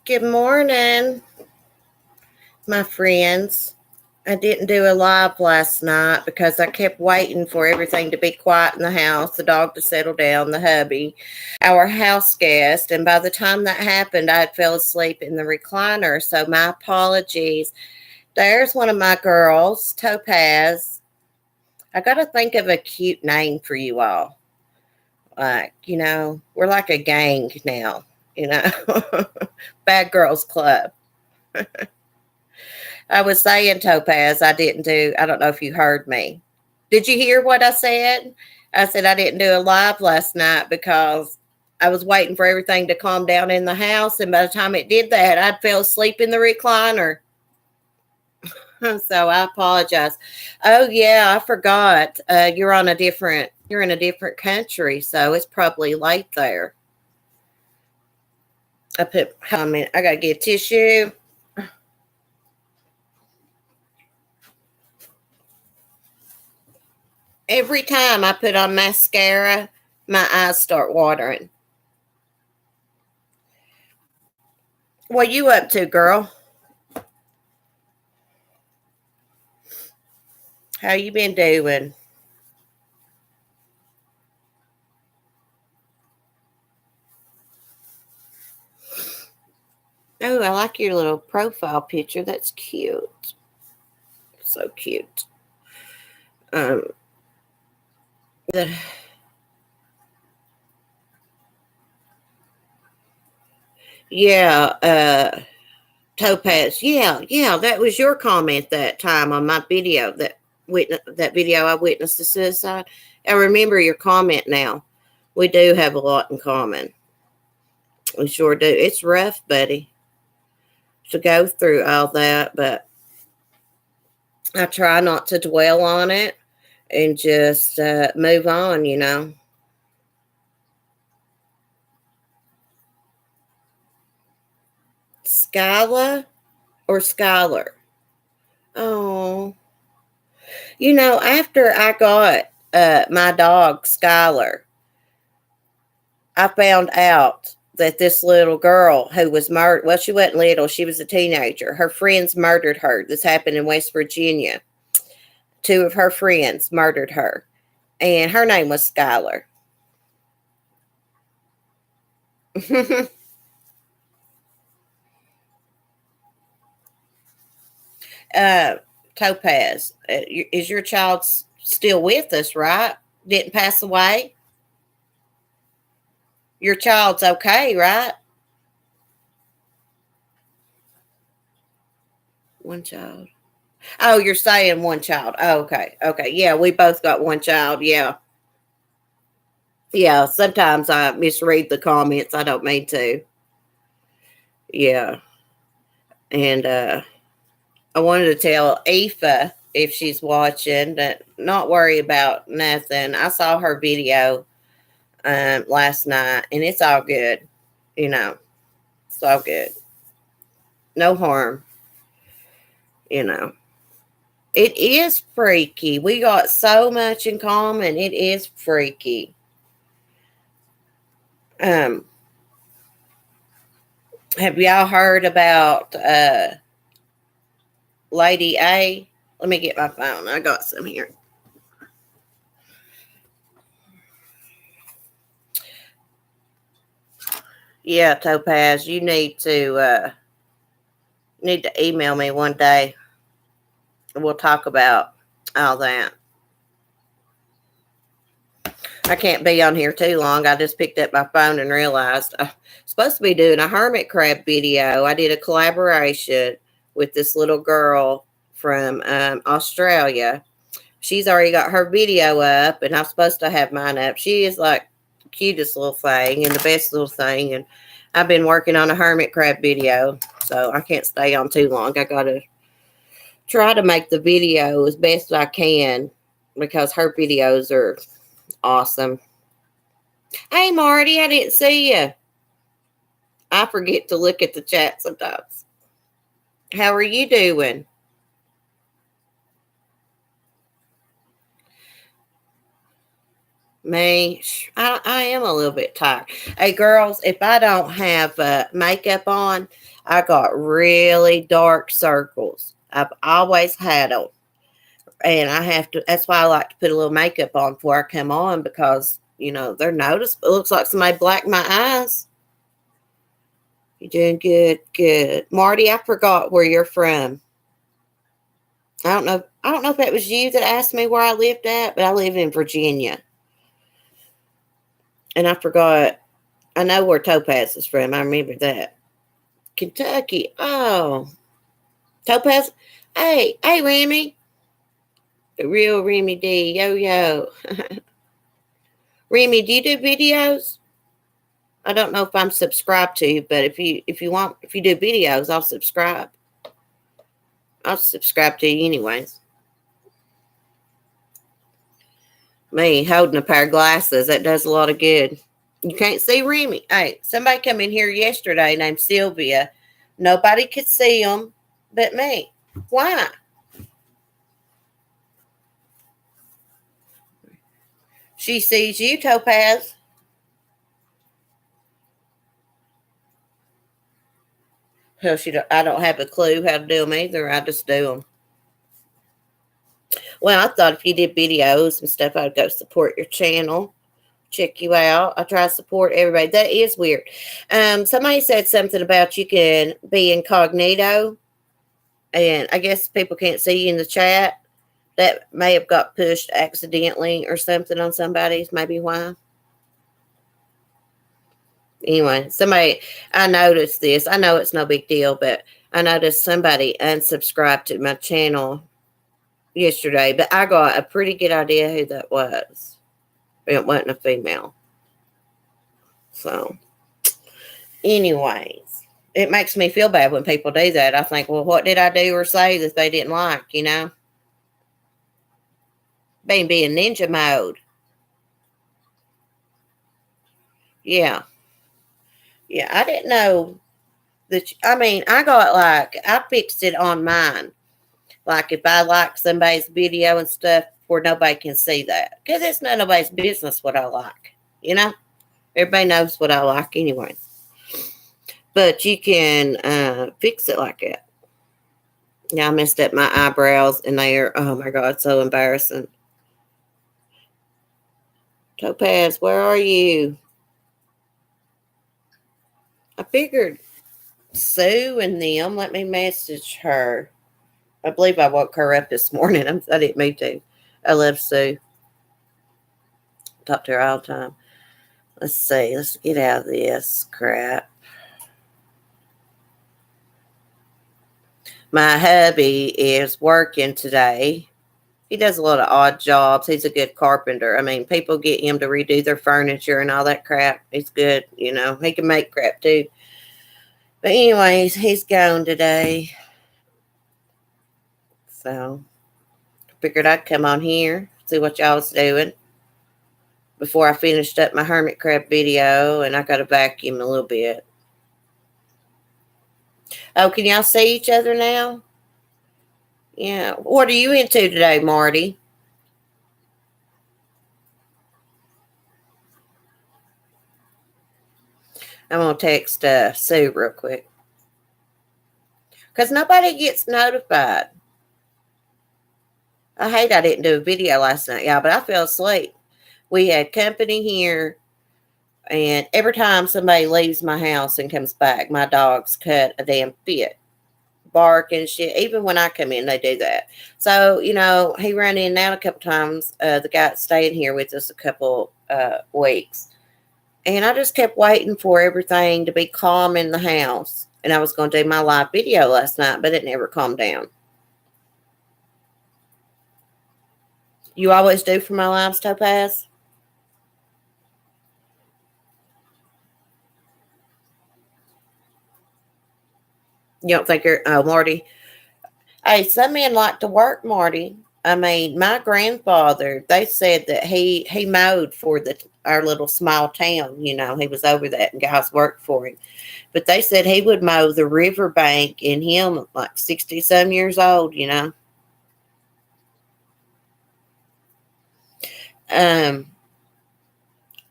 Good morning, my friends. I didn't do a live last night because I kept waiting for everything to be quiet in the house, the dog to settle down, the hubby, our house guest. And by the time that happened, I had fell asleep in the recliner. So my apologies. There's one of my girls, Topaz. I got to think of a cute name for you all. We're like a gang now, you know, Bad Girls Club. I was saying, Topaz, I don't know if you heard me. Did you hear what I said? I said I didn't do a live last night because I was waiting for everything to calm down in the house. And by the time it did that, I'd fell asleep in the recliner. So I apologize. Oh yeah, I forgot. You're in a different country, so it's probably late there. I gotta get tissue. Every time I put on mascara, my eyes start watering. What you up to, girl? How you been doing? Oh, I like your little profile picture. That's cute. So cute. Um, the, yeah, Topaz. Yeah, that was your comment that time on my video that video I witnessed a suicide. I remember your comment now. We do have a lot in common. We sure do. It's rough, buddy, to go through all that, but I try not to dwell on it and just move on, Skyla or Skylar? Oh, after I got my dog, Skylar, I found out that this little girl who was murdered, well, she wasn't little, she was a teenager. Her friends murdered her. This happened in West Virginia. Two of her friends murdered her, and her name was Skylar. uh, Topaz, is your child still with us, right? Didn't pass away? Your child's okay, right? One child. Oh, you're saying one child. Oh, okay. Okay. Yeah, we both got one child. Yeah. Yeah. Sometimes I misread the comments. I don't mean to. Yeah. And I wanted to tell Aoife if she's watching that not worry about nothing. I saw her video last night and it's all good. You know, it's all good. No harm. You know. It is freaky. We got so much in common. It is freaky. Um, have y'all heard about Lady A? Let me get my phone. I got some here. Yeah, Topaz, you need to email me one day. We'll talk about all that. I can't be on here too long. I just picked up my phone and realized I'm supposed to be doing a hermit crab video. I did a collaboration with this little girl from Australia. She's already got her video up, and I'm supposed to have mine up. She is like the cutest little thing and the best little thing. And I've been working on a hermit crab video, so I can't stay on too long. I got to try to make the video as best I can because her videos are awesome. Hey, Marty, I didn't see you. I forget to look at the chat sometimes. How are you doing? Me, I am a little bit tired. Hey, girls, if I don't have makeup on, I got really dark circles. I've always had them. And I have to, that's why I like to put a little makeup on before I come on because, they're noticeable. It looks like somebody blacked my eyes. You're doing good, good. Marty, I forgot where you're from. I don't know if that was you that asked me where I lived at, but I live in Virginia. And I forgot. I know where Topaz is from. I remember that. Kentucky. Oh. Topaz. Hey, Remy. The real Remy D. Yo. Remy, do you do videos? I don't know if I'm subscribed to you, but if you do videos, I'll subscribe. I'll subscribe to you anyways. Me holding a pair of glasses, that does a lot of good. You can't see Remy. Hey, somebody come in here yesterday named Sylvia. Nobody could see them but me. Why? She sees you, Topaz. So I don't have a clue how to do them either. I just do them. Well, I thought if you did videos and stuff, I'd go support your channel. Check you out. I try to support everybody. That is weird. Somebody said something about you can be incognito, and I guess people can't see you in the chat. That may have got pushed accidentally or something on somebody's. Maybe why. Anyway, I noticed this. I know it's no big deal, but I noticed somebody unsubscribed to my channel yesterday, but I got a pretty good idea who that was. It wasn't a female. So, anyways, it makes me feel bad when people do that. I think, well, what did I do or say that they didn't like, Being ninja mode. Yeah. Yeah, I didn't know that. I fixed it on mine. Like if I like somebody's video and stuff where nobody can see that. Because it's not nobody's business what I like. Everybody knows what I like anyway. But you can fix it like that. Yeah, I messed up my eyebrows and they're, oh my God, so embarrassing. Topaz, where are you? I figured Sue and them, let me message her. I believe I woke her up this morning. I didn't mean to. I love Sue. Talk to her all the time. Let's see. Let's get out of this crap. My hubby is working today. He does a lot of odd jobs. He's a good carpenter. I mean, people get him to redo their furniture and all that crap. He's good, He can make crap too. But anyways, he's gone today. So, figured I'd come on here, see what y'all was doing before I finished up my hermit crab video, and I got to vacuum a little bit. Oh, can y'all see each other now? Yeah. What are you into today, Marty? I'm going to text Sue real quick. Because nobody gets notified. I hate I didn't do a video last night, y'all, but I fell asleep. We had company here, and every time somebody leaves my house and comes back, my dogs cut a damn fit. Bark and shit. Even when I come in, they do that. So, he ran in and out a couple times. The guy staying here with us a couple weeks. And I just kept waiting for everything to be calm in the house. And I was going to do my live video last night, but it never calmed down. You always do for my lives, Topaz? You don't think you're, Marty? Hey, some men like to work, Marty. I mean, my grandfather, they said that he mowed for our little small town. He was over that and guys worked for him. But they said he would mow the riverbank and him like 60-some years old,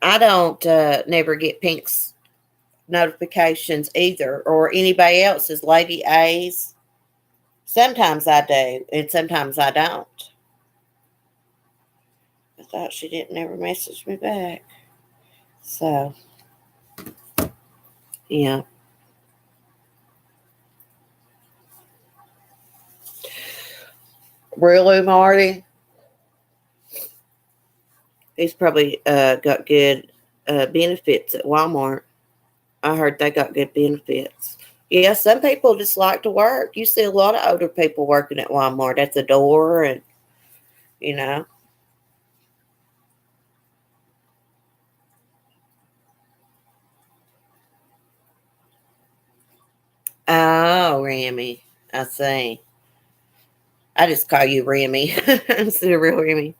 I don't never get Pink's notifications either, or anybody else's. Lady A's. Sometimes I do, and sometimes I don't. I thought she didn't ever message me back. So, yeah. Really, Marty? He's probably got good benefits at Walmart. I heard they got good benefits. Yeah, some people just like to work. You see a lot of older people working at Walmart at the door, and you know. Oh, Remy. I see. I just call you Remy instead of real Remy.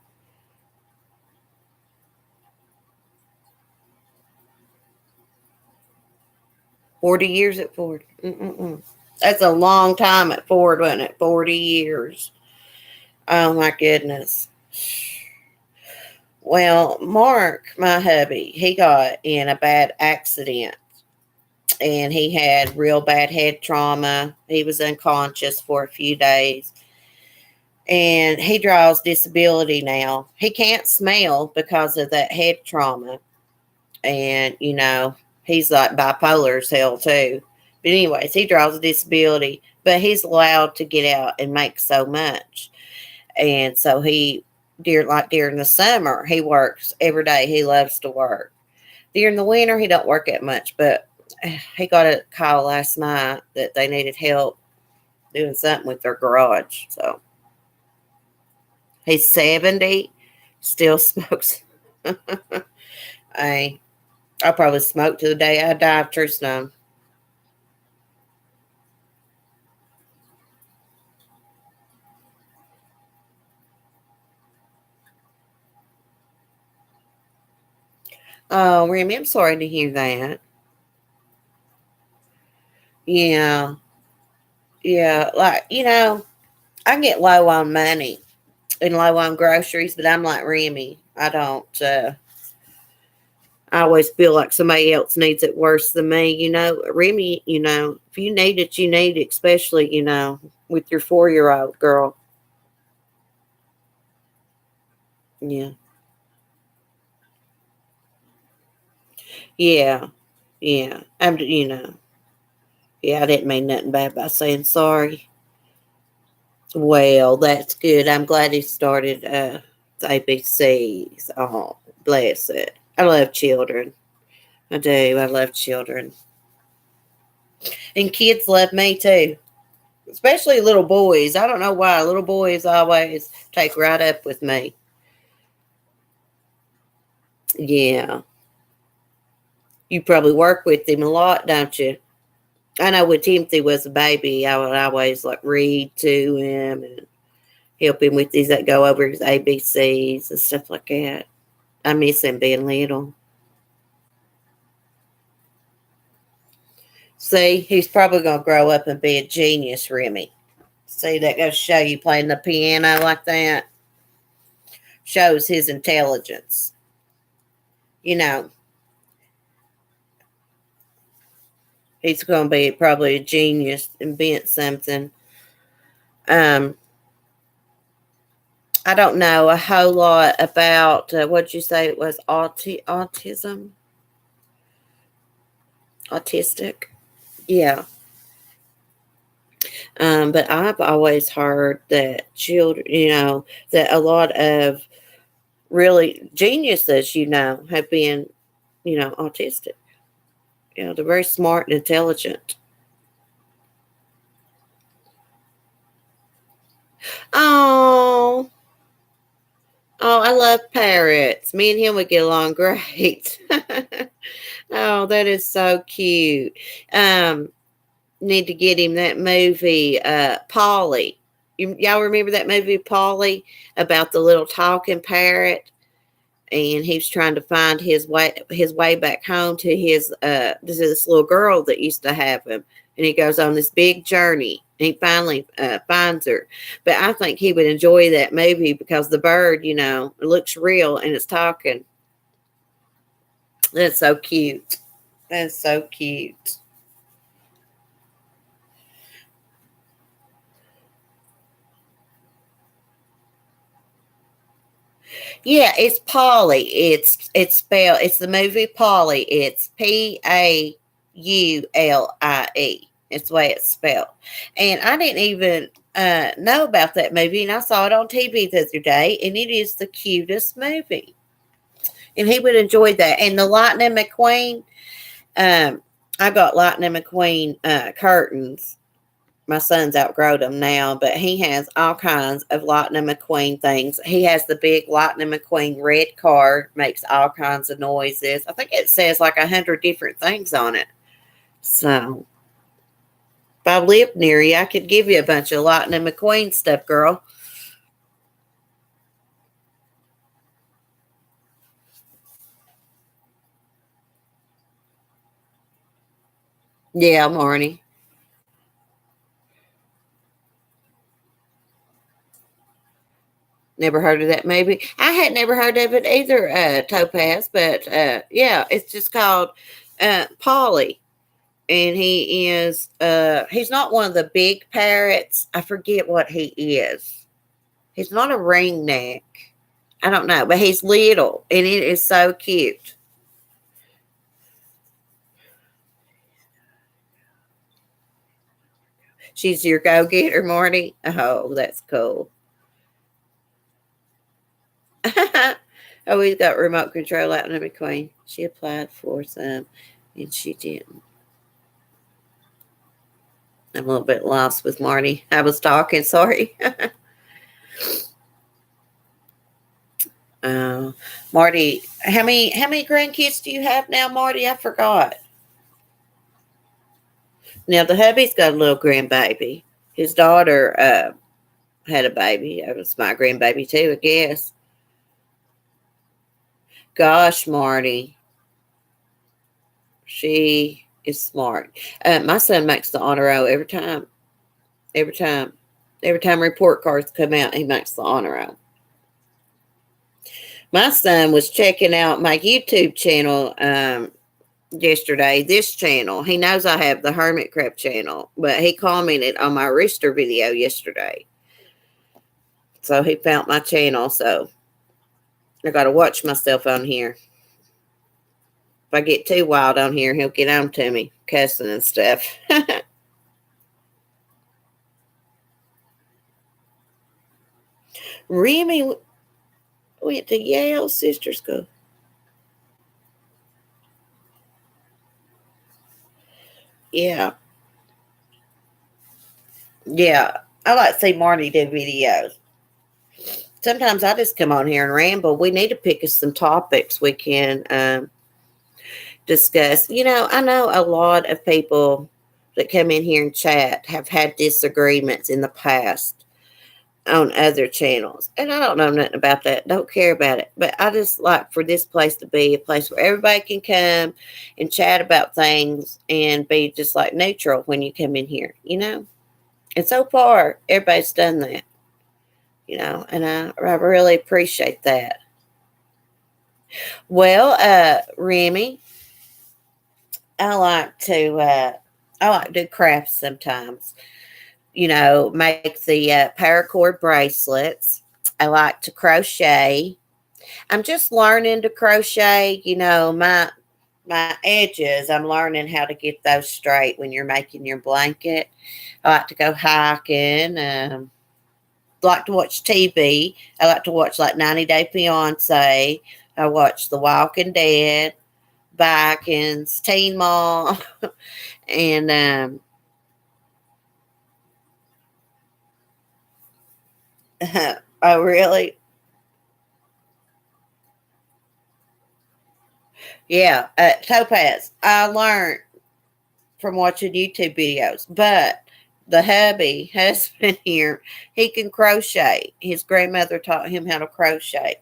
40 years at Ford. Mm-mm-mm. That's a long time at Ford, wasn't it? 40 years. Oh, my goodness. Well, Mark, my hubby, he got in a bad accident and he had real bad head trauma. He was unconscious for a few days and he draws disability now. He can't smell because of that head trauma. And, he's like bipolar as hell too. But, anyways, he draws a disability, but he's allowed to get out and make so much. And so during the summer, he works every day. He loves to work. During the winter, he don't work that much, but he got a call last night that they needed help doing something with their garage. So he's 70, still smokes. I'll probably smoke to the day I die, true snow. Oh, Remy, I'm sorry to hear that. Yeah, yeah, like, I get low on money and low on groceries, but I'm like Remy. I don't, I always feel like somebody else needs it worse than me. Remy, if you need it, you need it, especially, with your 4-year-old girl. Yeah. Yeah. Yeah. Yeah, I didn't mean nothing bad by saying sorry. Well, that's good. I'm glad he started the ABCs. Oh, bless it. I love children. I do. I love children. And kids love me too. Especially little boys. I don't know why. Little boys always take right up with me. Yeah. You probably work with him a lot, don't you? I know when Timothy was a baby, I would always like read to him and help him with these that go over his ABCs and stuff like that. I miss him being little. See, he's probably gonna grow up and be a genius, Remy. See, that goes to show you playing the piano like that shows his intelligence. You know, he's gonna be probably a genius, invent something. Um, I don't know a whole lot about what you say it was autism, autistic. Yeah. But I've always heard that children, that a lot of really geniuses, have been, autistic. They're very smart and intelligent. Oh, oh, I love parrots. Me and him would get along great. Oh, that is so cute. Um, Need to get him that movie, Polly. Y'all remember that movie, Polly, about the little talking parrot? And he's trying to find his way back home to this little girl that used to have him, and he goes on this big journey and he finally finds her. But I think he would enjoy that movie because the bird, it looks real and it's talking. That's so cute. That's so cute. Yeah, it's Polly. It's spelled. It's the movie Polly. It's Paulie. It's the way it's spelled. And I didn't even know about that movie, and I saw it on TV the other day, and it is the cutest movie. And he would enjoy that. And the Lightning McQueen. Um, I got Lightning McQueen curtains. My son's outgrown them now, but he has all kinds of Lightning McQueen things. He has the big Lightning McQueen red car, makes all kinds of noises. I think it says like 100 different things on it. So if I lived near you, I could give you a bunch of Lightning McQueen stuff, girl. Yeah, Marnie. Never heard of that movie. I had never heard of it either, Topaz, but yeah, it's just called Polly. And he's not one of the big parrots. I forget what he is. He's not a ringneck. I don't know, but he's little and it is so cute. She's your go-getter, Marty. Oh, that's cool. Oh, he's got remote control out in McQueen. She applied for some and she didn't. I'm a little bit lost with Marty. I was talking, sorry. uh, Marty, how many grandkids do you have now, Marty? I forgot. Now the hubby's got a little grandbaby. His daughter had a baby. It was my grandbaby too, I guess. Gosh, Marty, she is smart. My son makes the honor roll every time. Every time. Every time report cards come out, he makes the honor roll. My son was checking out my YouTube channel yesterday. This channel, he knows I have the Hermit Crab channel, but he commented on my rooster video yesterday. So he found my channel. So I got to watch myself on here. If I get too wild on here, he'll get on to me, cussing and stuff. Remy went to Yale Sister School. Yeah. Yeah. I like to see Marty do videos. Sometimes I just come on here and ramble. We need to pick us some topics we can discuss. I know a lot of people that come in here and chat have had disagreements in the past on other channels. And I don't know nothing about that. Don't care about it. But I just like for this place to be a place where everybody can come and chat about things and be just like neutral when you come in here. And so far, everybody's done that, and I really appreciate that. Well, Remy, I like to do crafts sometimes. Make the paracord bracelets. I like to crochet. I'm just learning to crochet. My edges. I'm learning how to get those straight when you're making your blanket. I like to go hiking. Like to watch TV. I like to watch like 90 Day Fiance. I watch The Walking Dead, Vikings, Teen Mom, and oh really? Yeah, Topaz. I learned from watching YouTube videos, but the hubby husband here, he can crochet. His grandmother taught him how to crochet.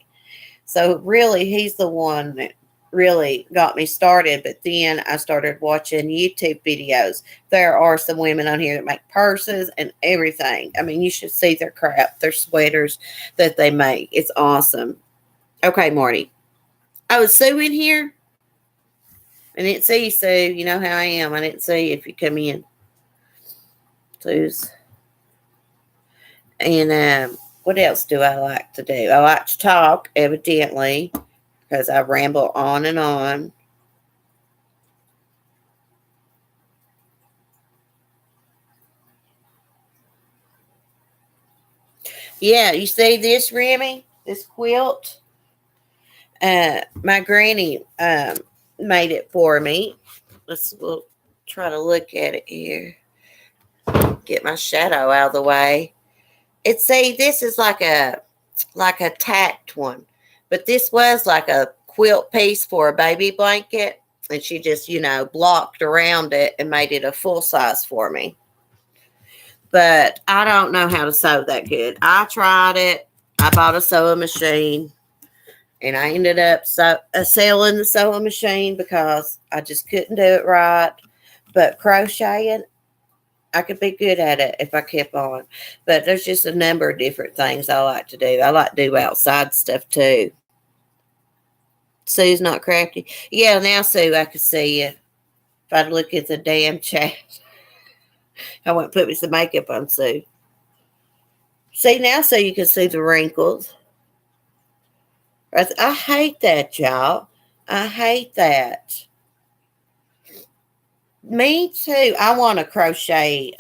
So really, he's the one that really got me started. But then I started watching YouTube videos. There are some women on here that make purses and everything. I mean, you should see their crap, their sweaters that they make. It's awesome. Okay, Marty. Oh, is Sue in here? I didn't see you, Sue. You know how I am. I didn't see you if you come in. Sue's. And what else do I like to do? I like to talk, evidently, because I ramble on and on. Yeah, you see this, Remy? This quilt? My granny made it for me. We'll try to look at it here. Get my shadow out of the way. This is like a tacked one, but this was like a quilt piece for a baby blanket, and she just blocked around it and made it a full size for me. But I don't know how to sew that good. I tried it. I bought a sewing machine, and I ended up selling the sewing machine because I just couldn't do it right. But crocheting, I could be good at it if I kept on. But there's just a number of different things I like to do. I like to do outside stuff too. Sue's not crafty. Yeah, now Sue, I could see you. If I'd look at the damn chat, I wouldn't put me some makeup on Sue. See now, so you can see the wrinkles. I hate that, y'all. I hate that. Me too. I want a crocheted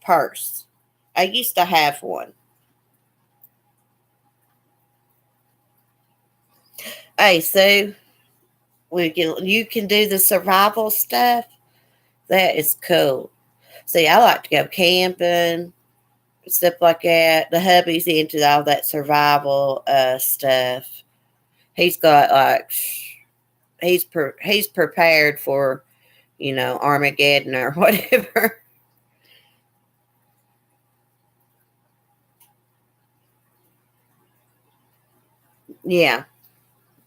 purse. I used to have one. Hey, Sue, you can do the survival stuff. That is cool. See, I like to go camping, stuff like that. The hubby's into all that survival stuff. He's got he's prepared for Armageddon or whatever. Yeah.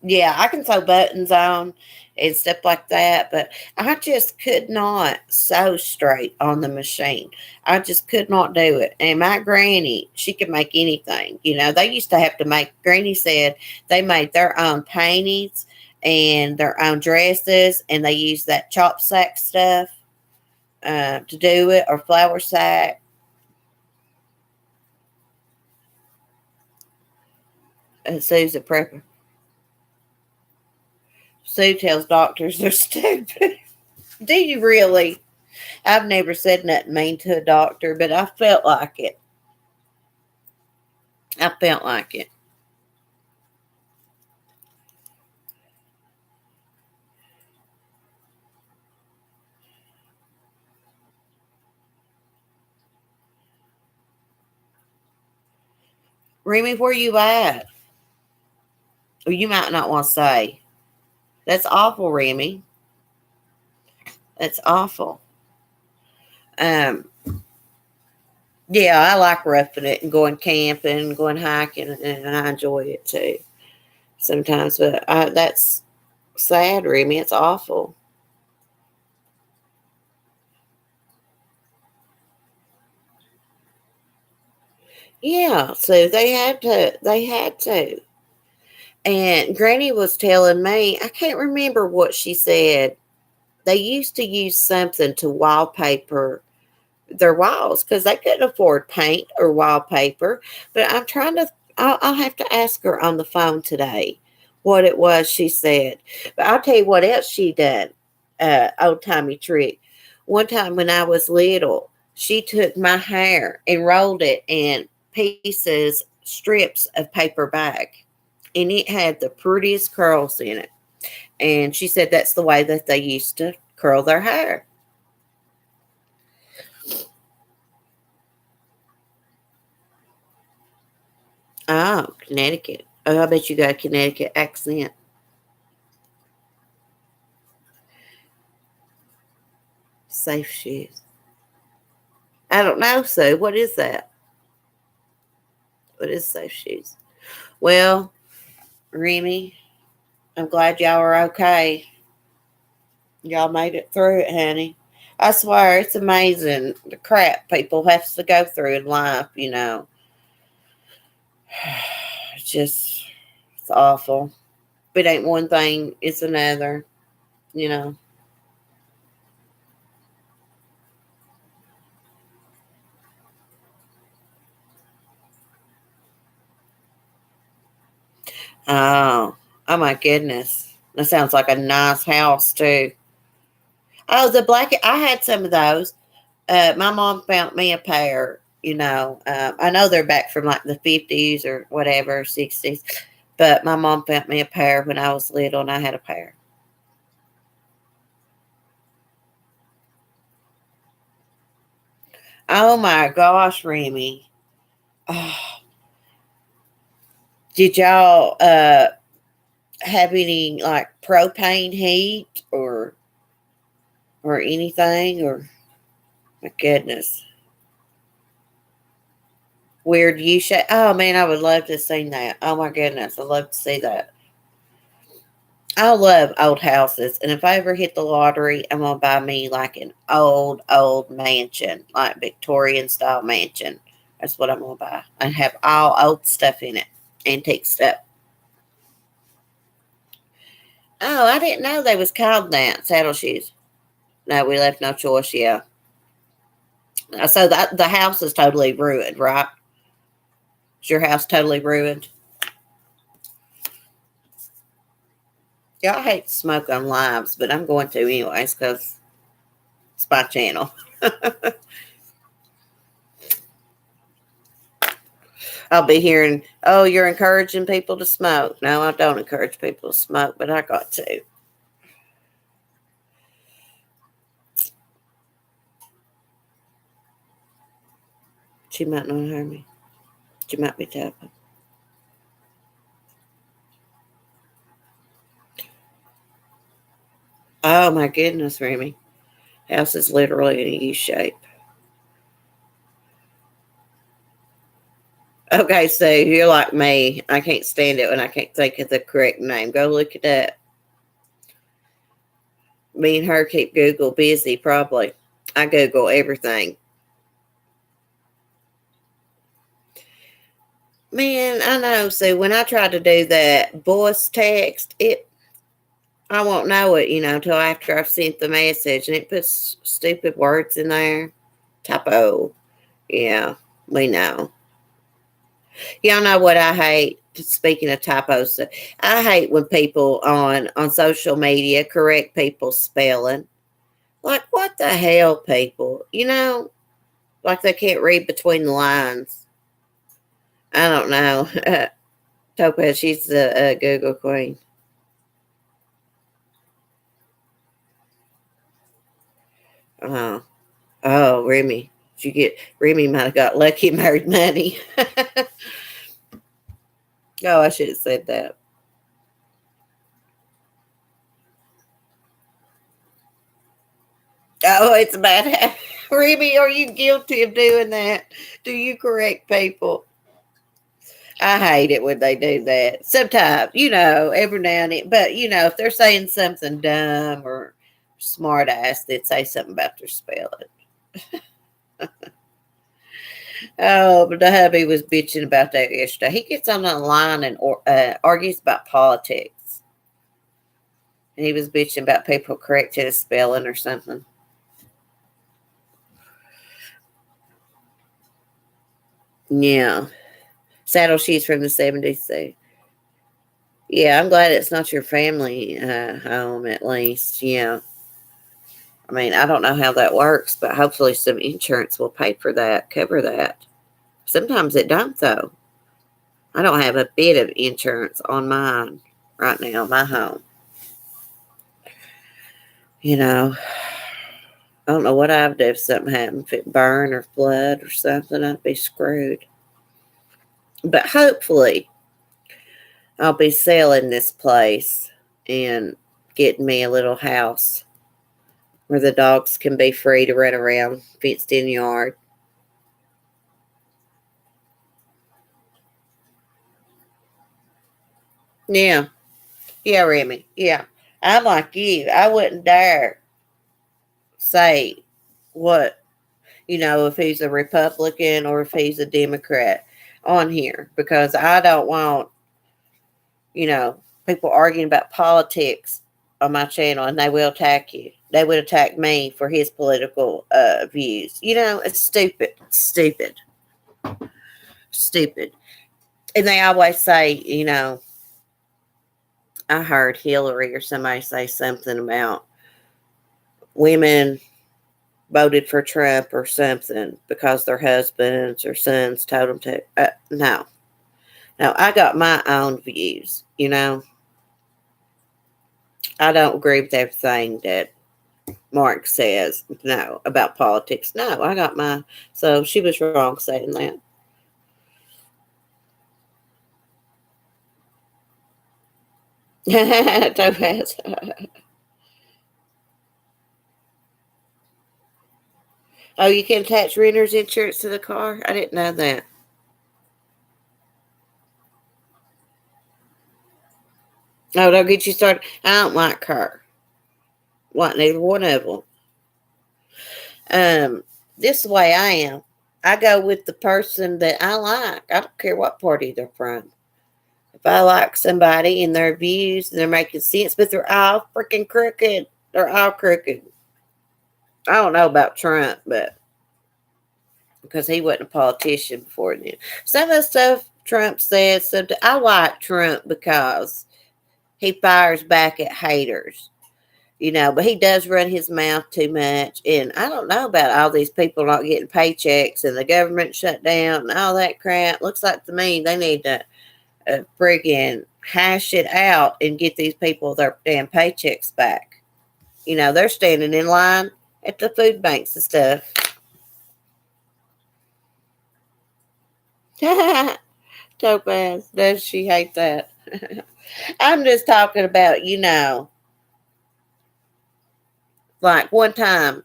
Yeah, I can sew buttons on and stuff like that, but I just could not sew straight on the machine. I just could not do it. And my granny, she could make anything. They used to have to make, Granny said they made their own panties and their own dresses, and they used that chop sack stuff to do it, or flour sack. And Sue's a prepper. Sue tells doctors they're stupid. Do you really? I've never said nothing mean to a doctor, but I felt like it. I felt like it. Remy, where you at? Or you might not want to say. That's awful, Remy. That's awful. Um, yeah, I like roughing it and going camping, going hiking, and I enjoy it too sometimes. But that's sad, Remy. It's awful. Yeah, so they had to. They had to. And Granny was telling me, I can't remember what she said. They used to use something to wallpaper their walls because they couldn't afford paint or wallpaper. But I'll have to ask her on the phone today what it was she said. But I'll tell you what else she done. Old timey trick. One time when I was little, she took my hair and rolled it in strips of paper bag. And it had the prettiest curls in it. And she said that's the way that they used to curl their hair. Oh, Connecticut. Oh, I bet you got a Connecticut accent. Safe shoes. I don't know, so what is that? What is safe shoes? Well, Remy, I'm glad y'all are okay. Y'all made it through it, honey. I swear, it's amazing the crap people have to go through in life. It's just, it's awful. If it ain't one thing, it's another. you know. Oh, oh my goodness. That sounds like a nice house too. Oh, the blanket. I had some of those. My mom found me a pair. I know they're back from like the 50s or whatever, 60s. But my mom found me a pair when I was little, and I had a pair. Oh my gosh, Remy. Oh, did y'all have any like propane heat or anything? Or my goodness, weird U shape. Oh man, I would love to see that. Oh my goodness, I'd love to see that. I love old houses, and if I ever hit the lottery, I'm gonna buy me like an old mansion, like Victorian style mansion. That's what I'm gonna buy, and have all old stuff in it, antique stuff. Oh, I didn't know they was called that saddle shoes. No, we left no choice. Yeah. So the house is totally ruined, right? Is your house totally ruined? Yeah, I hate to smoke on lives, but I'm going to anyways because it's my channel. I'll be hearing, oh, you're encouraging people to smoke. No, I don't encourage people to smoke, but I got to. She might not hear me. She might be tapping. Oh my goodness, Remy. House is literally in a U shape. Okay, so you're like me. I can't stand it when I can't think of the correct name. Go look it up. Me and her keep Google busy, probably. I Google everything. Man, I know. So when I try to do that voice text, I won't know it, until after I've sent the message, and it puts stupid words in there. Typo. Yeah, we know. Y'all know what I hate? Speaking of typos, I hate when people on social media correct people's spelling. Like, what the hell, people? Like they can't read between the lines. I don't know. Topaz, she's the Google queen. Oh, oh, Remy. Remy might have got lucky and married money. Oh, I should have said that. Oh, it's a bad habit. Remy, are you guilty of doing that? Do you correct people? I hate it when they do that. Sometimes, every now and then. But, if they're saying something dumb or smart ass, they'd say something about their spelling. Oh, but the hubby was bitching about that yesterday. He gets on the line and argues about politics. And he was bitching about people correcting his spelling or something. Yeah. Saddle she's from the 70s, too. Yeah, I'm glad it's not your family home, at least. Yeah. I mean, I don't know how that works, but hopefully some insurance will pay for that, cover that. Sometimes it don't, though. I don't have a bit of insurance on mine right now, my home. You know, I don't know what I'd do if something happened. If it burned or flood or something, I'd be screwed. But hopefully, I'll be selling this place and getting me a little house where the dogs can be free to run around, fenced in yard. Yeah. Yeah, Remy. Yeah. I'm like you. I wouldn't dare say what, if he's a Republican or if he's a Democrat on here because I don't want, people arguing about politics on my channel, and they will attack you. They would attack me for his political views. It's stupid. Stupid. Stupid. And they always say, I heard Hillary or somebody say something about women voted for Trump or something because their husbands or sons told them to. No. No, I got my own views, I don't agree with everything that Mark says, about politics. No, I got my. So she was wrong saying that. Topaz. Oh, you can attach renter's insurance to the car? I didn't know that. Oh, they'll get you started. I don't like her. Want neither one of them. This is the way I am. I go with the person that I like. I don't care what party they're from. If I like somebody and their views and they're making sense, but they're all freaking crooked. They're all crooked. I don't know about Trump, but because he wasn't a politician before then. Some of the stuff Trump said, I like Trump because he fires back at haters. But he does run his mouth too much. And I don't know about all these people not getting paychecks and the government shut down and all that crap. Looks like to me they need to friggin' hash it out and get these people their damn paychecks back. They're standing in line at the food banks and stuff. Topaz, does she hate that? I'm just talking about, like one time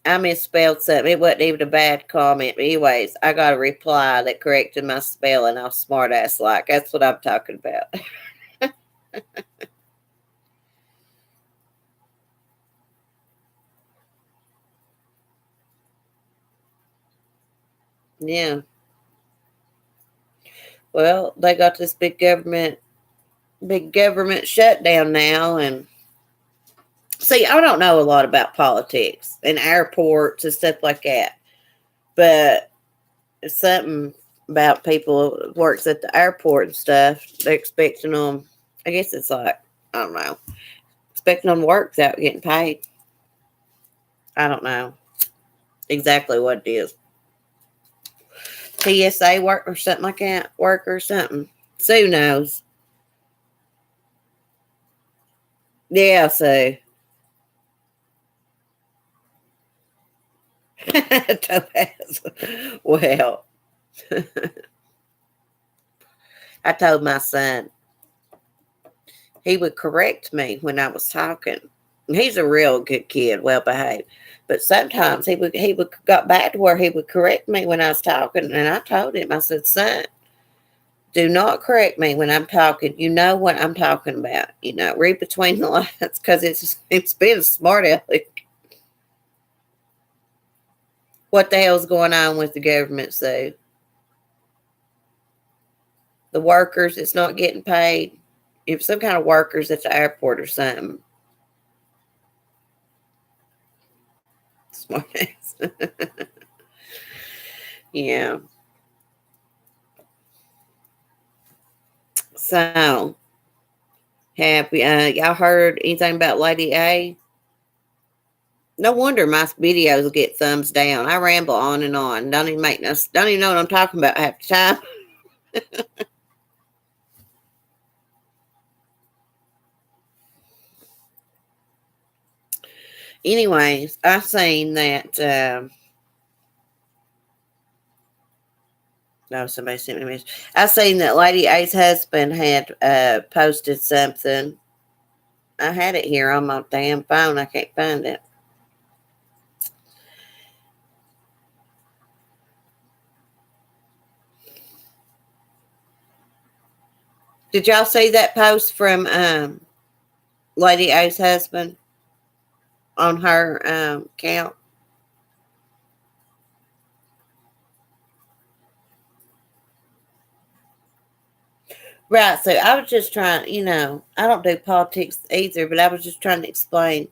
I misspelled something. It wasn't even a bad comment. But anyways, I got a reply that corrected my spelling. I was smart ass like. That's what I'm talking about. Yeah. Well, they got this big government shutdown now, and see, I don't know a lot about politics and airports and stuff like that, but it's something about people who works at the airport and stuff. They're expecting them. I guess it's like, I don't know, expecting them to work without getting paid. I don't know exactly what it is. TSA work or something like that, work or something. Sue knows. Yeah, so Topaz. Well, I told my son he would correct me when I was talking. He's a real good kid, well behaved. But sometimes he would got back to where he would correct me when I was talking, and I told him, I said, son, do not correct me when I'm talking. You know what I'm talking about. Read between the lines because it's been smart aleck. What the hell's going on with the government, Sue? The workers, it's not getting paid. If some kind of workers at the airport or something. Smart ass. Yeah. So, have y'all heard anything about Lady A? No wonder my videos get thumbs down. I ramble on and on. Don't even know what I'm talking about half the time. Anyways, I seen that. No, somebody sent me a message. I seen that Lady A's husband had posted something. I had it here on my damn phone. I can't find it. Did y'all see that post from Lady A's husband on her account? Right. So I was just trying, I don't do politics either, but I was just trying to explain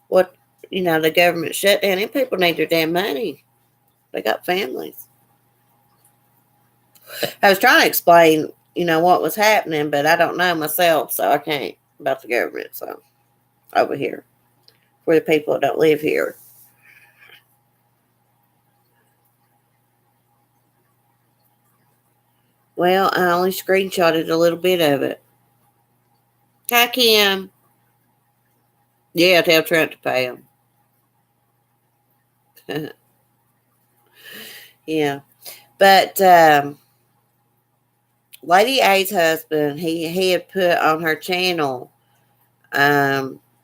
what, the government shutdown, and people need their damn money. They got families. I was trying to explain, what was happening, but I don't know myself, so I can't about the government. So over here, for the people that don't live here. Well, I only screenshotted a little bit of it. Hi, Kim. Yeah, tell Trump to pay him. Yeah. But Lady A's husband, he had put on her channel,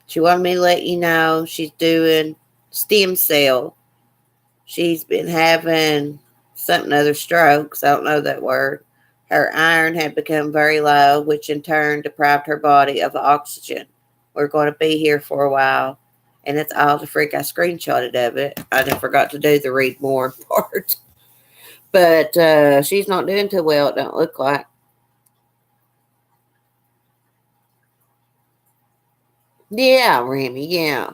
she wanted me to let you know she's doing stem cell. She's been having something other strokes. I don't know that word. Her iron had become very low, which in turn deprived her body of oxygen. We're going to be here for a while. And that's all the freak I screenshotted of it. I just forgot to do the read more part. But she's not doing too well, it don't look like. Yeah, Remy, yeah.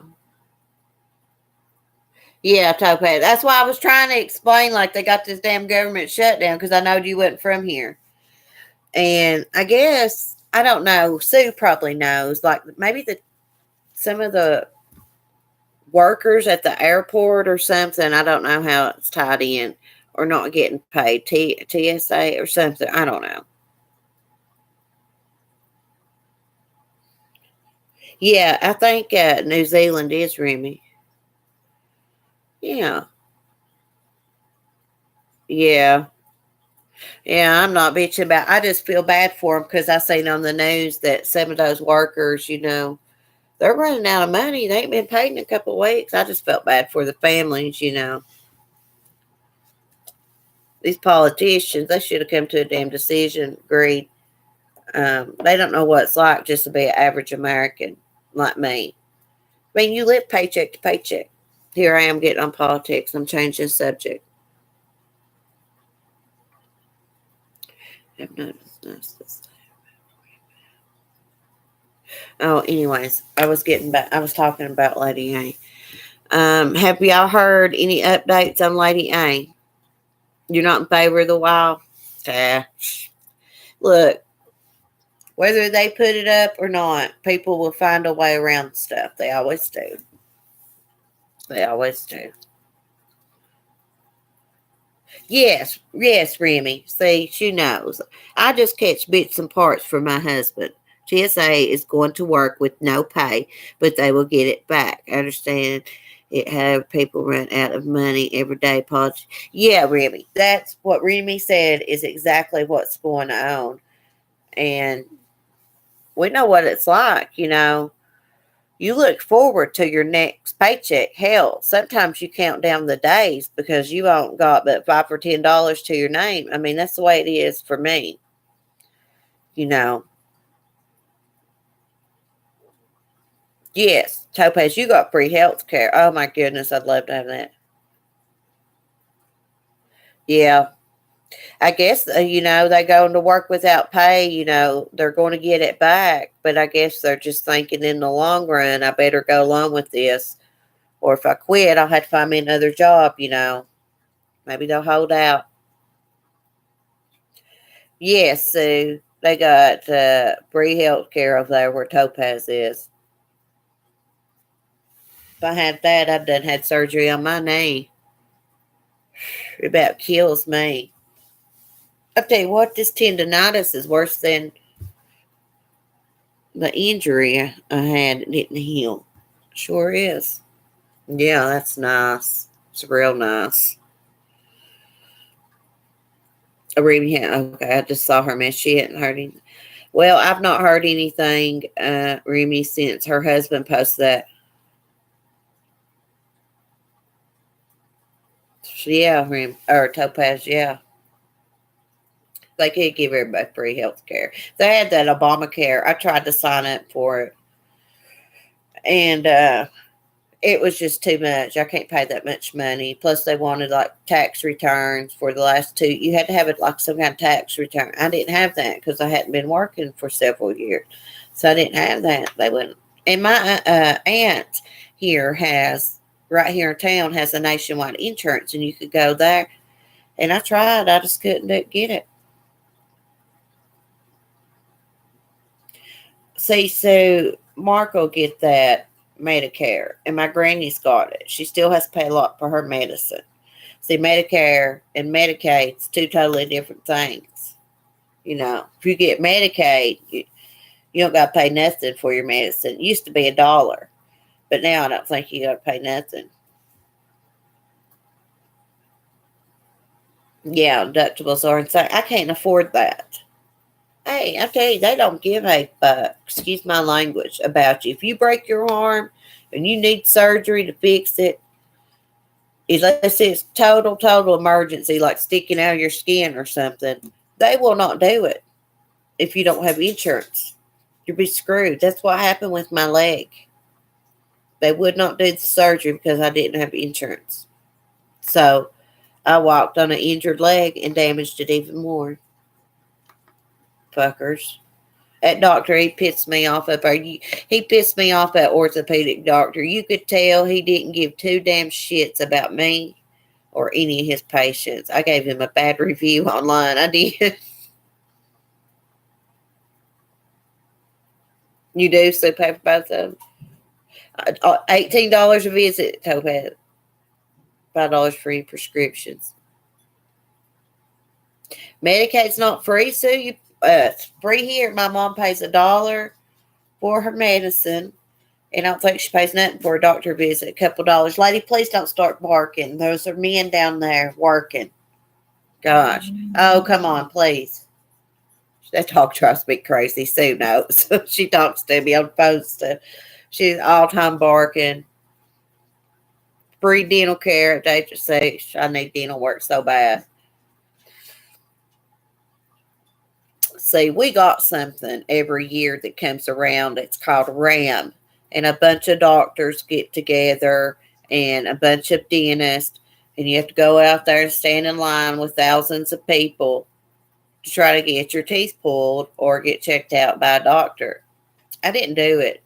Yeah, Topaz. That's why I was trying to explain, like, they got this damn government shutdown because I know you wasn't from here. And I guess, I don't know, Sue probably knows, like, maybe some of the workers at the airport or something, I don't know how it's tied in, or not getting paid, TSA or something, I don't know. Yeah, I think New Zealand is Remy. Yeah. Yeah. Yeah, I'm not bitching about. I just feel bad for them because I seen on the news that some of those workers, they're running out of money. They ain't been paid in a couple of weeks. I just felt bad for the families. These politicians, they should have come to a damn decision, agreed. They don't know what it's like just to be an average American like me. I mean, you live paycheck to paycheck. Here I am getting on politics. I'm changing the subject. I've noticed. Oh, anyways, I was talking about Lady A. Have y'all heard any updates on Lady A? You're not in favor of the wild? Yeah. Look, whether they put it up or not, people will find a way around stuff. They always do. They always do. Yes, Remy. See, she knows. I just catch bits and parts for my husband. TSA is going to work with no pay, but they will get it back. I understand it. However, people run out of money every day. Yeah, Remy. That's what Remy said is exactly what's going on. And we know what it's like. You look forward to your next paycheck. Hell, sometimes you count down the days because you haven't got but $5 or $10 to your name. I mean, that's the way it is for me. You know. Yes, Topaz, you got free health care. Oh my goodness, I'd love to have that. Yeah. I guess, they going to work without pay, they're going to get it back. But I guess they're just thinking in the long run, I better go along with this. Or if I quit, I'll have to find me another job. Maybe they'll hold out. Yes, Sue. They got free health care over there where Topaz is. If I had that, I'd done had surgery on my knee. It about kills me. I tell you what, this tendonitis is worse than the injury I had. It didn't heal. Sure is. Yeah, that's nice. It's real nice. Remy, okay, I just saw her mess. She hadn't heard anything. Well, I've not heard anything, Remy, since her husband posted that. Yeah, Remy, or Topaz, yeah. They could give everybody free health care. They had that Obamacare. I tried to sign up for it. And it was just too much. I can't pay that much money. Plus, they wanted like tax returns for the last two. You had to have it like some kind of tax return. I didn't have that because I hadn't been working for several years, so I didn't have that. They wouldn't. And my aunt here has right here in town has a nationwide insurance, and you could go there. And I tried. I just couldn't get it. See, so Mark will get that Medicare, and my granny's got it. She still has to pay a lot for her medicine. See, Medicare and Medicaid's two totally different things. If you get Medicaid, you don't got to pay nothing for your medicine. It used to be $1, but now I don't think you got to pay nothing. Yeah, deductibles are insane. I can't afford that. Hey, I tell you, they don't give a fuck, excuse my language, about you. If you break your arm and you need surgery to fix it, unless it's total emergency, like sticking out of your skin or something, they will not do it if you don't have insurance. You'll be screwed. That's what happened with my leg. They would not do the surgery because I didn't have insurance. So I walked on an injured leg and damaged it even more. Fuckers. That doctor, he pissed me off up there. He pissed me off, that orthopedic doctor. You could tell he didn't give two damn shits about me or any of his patients. I gave him a bad review online. I did. You do? So pay for both of them? $18 a visit, Topaz. $5 free prescriptions. Medicaid's not free, so you free here. My mom pays $1 for her medicine, and I don't think she pays nothing for a doctor visit. A couple dollars. Lady, please don't start barking. Those are men down there working. Gosh. Oh, come on, please. That dog tries to be crazy. Sue knows. She talks to me on the phone stuff. She's all time barking. Free dental care at age of 6. I need dental work so bad. See, we got something every year that comes around. It's called RAM. And a bunch of doctors get together and a bunch of dentists. And you have to go out there and stand in line with thousands of people to try to get your teeth pulled or get checked out by a doctor. I didn't do it.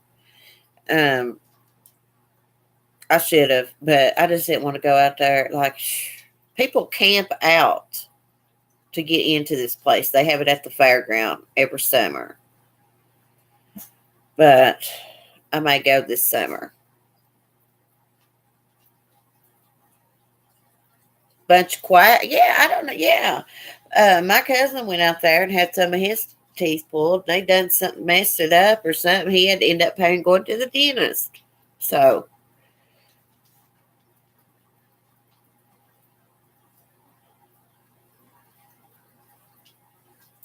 I should have, but I just didn't want to go out there. Like, people camp out to get into this place. They have it at the fairground every summer. But I may go this summer. Bunch of quiet. Yeah, I don't know. Yeah. My cousin went out there and had some of his teeth pulled. They done something, messed it up or something. He had to end up paying going to the dentist. So.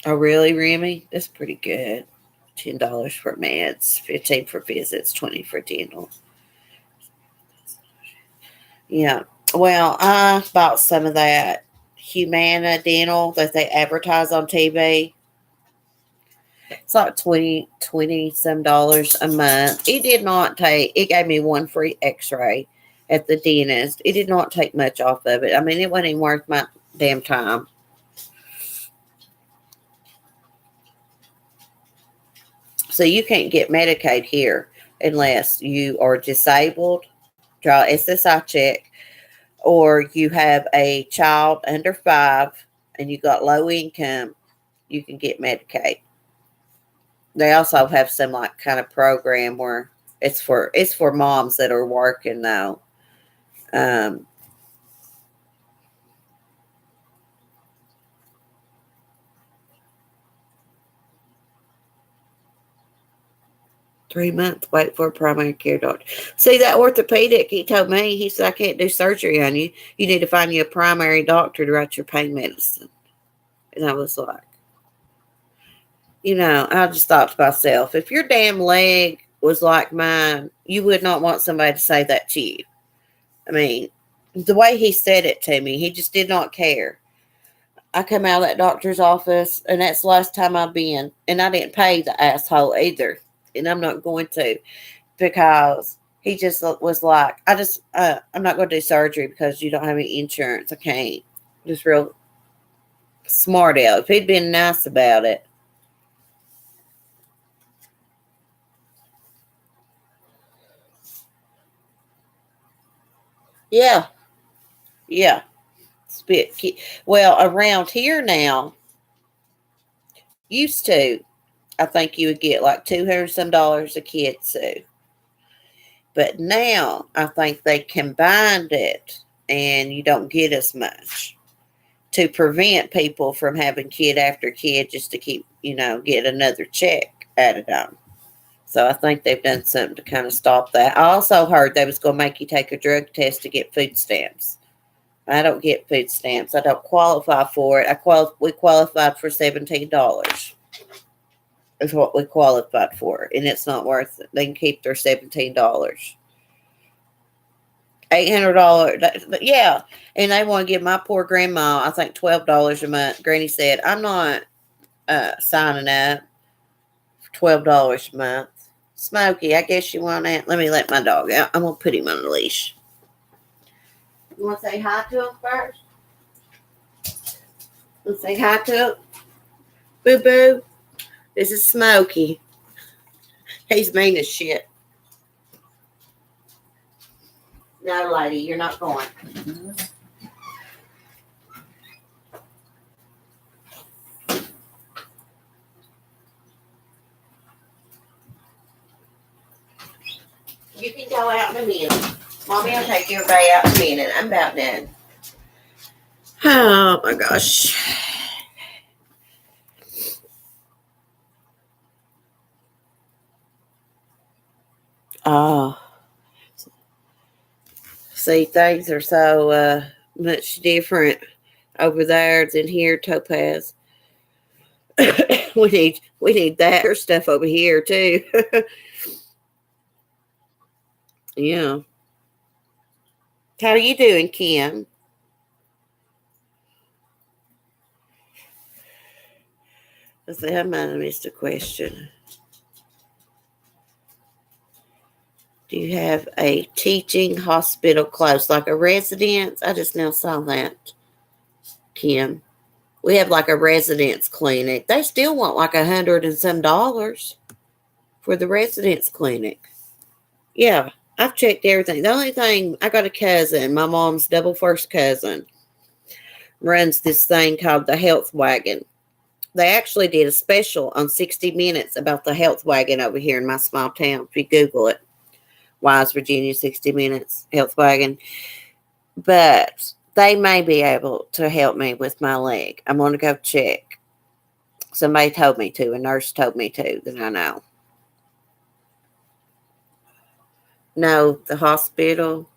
Oh, really, Remy? That's pretty good. $10 for meds, $15 for visits, $20 for dental. Yeah. Well, I bought some of that Humana Dental that they advertise on TV. It's like $20 some dollars a month. It gave me one free x-ray at the dentist. It did not take much off of it. I mean, it wasn't even worth my damn time. So you can't get Medicaid here unless you are disabled, draw SSI check, or you have a child under 5 and you got low income, you can get Medicaid. They also have some like kind of program where it's for moms that are working though. 3 months, wait for a primary care doctor. See, that orthopedic, he told me, he said, I can't do surgery on you. You need to find you a primary doctor to write your pain medicine. And I was like, I just thought to myself, if your damn leg was like mine, you would not want somebody to say that to you. I mean, the way he said it to me, he just did not care. I come out of that doctor's office, and that's the last time I've been. And I didn't pay the asshole either. And I'm not going to, because He just was like, I'm not going to do surgery because you don't have any insurance. I can't. Just real smart out. If he'd been nice about it. Yeah. Yeah. Spit. Well, around here now, used to, I think you would get like $200 some a kid too. But now I think they combined it and you don't get as much to prevent people from having kid after kid just to keep, get another check added on. So I think they've done something to kind of stop that. I also heard they was going to make you take a drug test to get food stamps. I don't get food stamps. I don't qualify for it. We qualified for $17 is what we qualified for, and it's not worth it. They can keep their $17. $800, yeah. And they want to give my poor grandma, I think, $12 a month. Granny said, I'm not signing up for $12 a month. Smokey, I guess you want that. Let me let my dog out. I'm going to put him on a leash. You want to say hi to him first? Let's say hi to him. Boo boo. This is Smokey. He's mean as shit. No, lady, you're not going. You can go out in a minute. Mommy will take everybody out in a minute. I'm about done. Oh my gosh. Oh. See, things are so much different over there than here, Topaz. we need that stuff over here too. Yeah. How are you doing, Kim? Let's see, I might have missed a question. Do you have a teaching hospital close, like a residence? I just now saw that, Kim. We have like a residence clinic. They still want like $100 and some for the residence clinic. Yeah, I've checked everything. The only thing, I got a cousin, my mom's double first cousin, runs this thing called the Health Wagon. They actually did a special on 60 Minutes about the Health Wagon over here in my small town. If you Google it, Wise, Virginia, 60 Minutes, Health Wagon. But they may be able to help me with my leg. I'm going to go check. Somebody told me to. A nurse told me to, that I know. No, the hospital.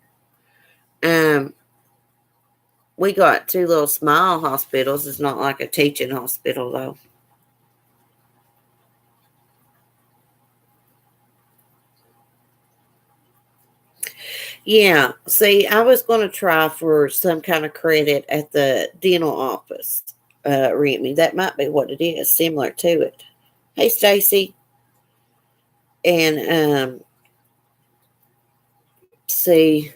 We got two little small hospitals. It's not like a teaching hospital, though. Yeah. See, I was going to try for some kind of credit at the dental office, Remy. That might be what it is, similar to it. Hey, Stacy. And see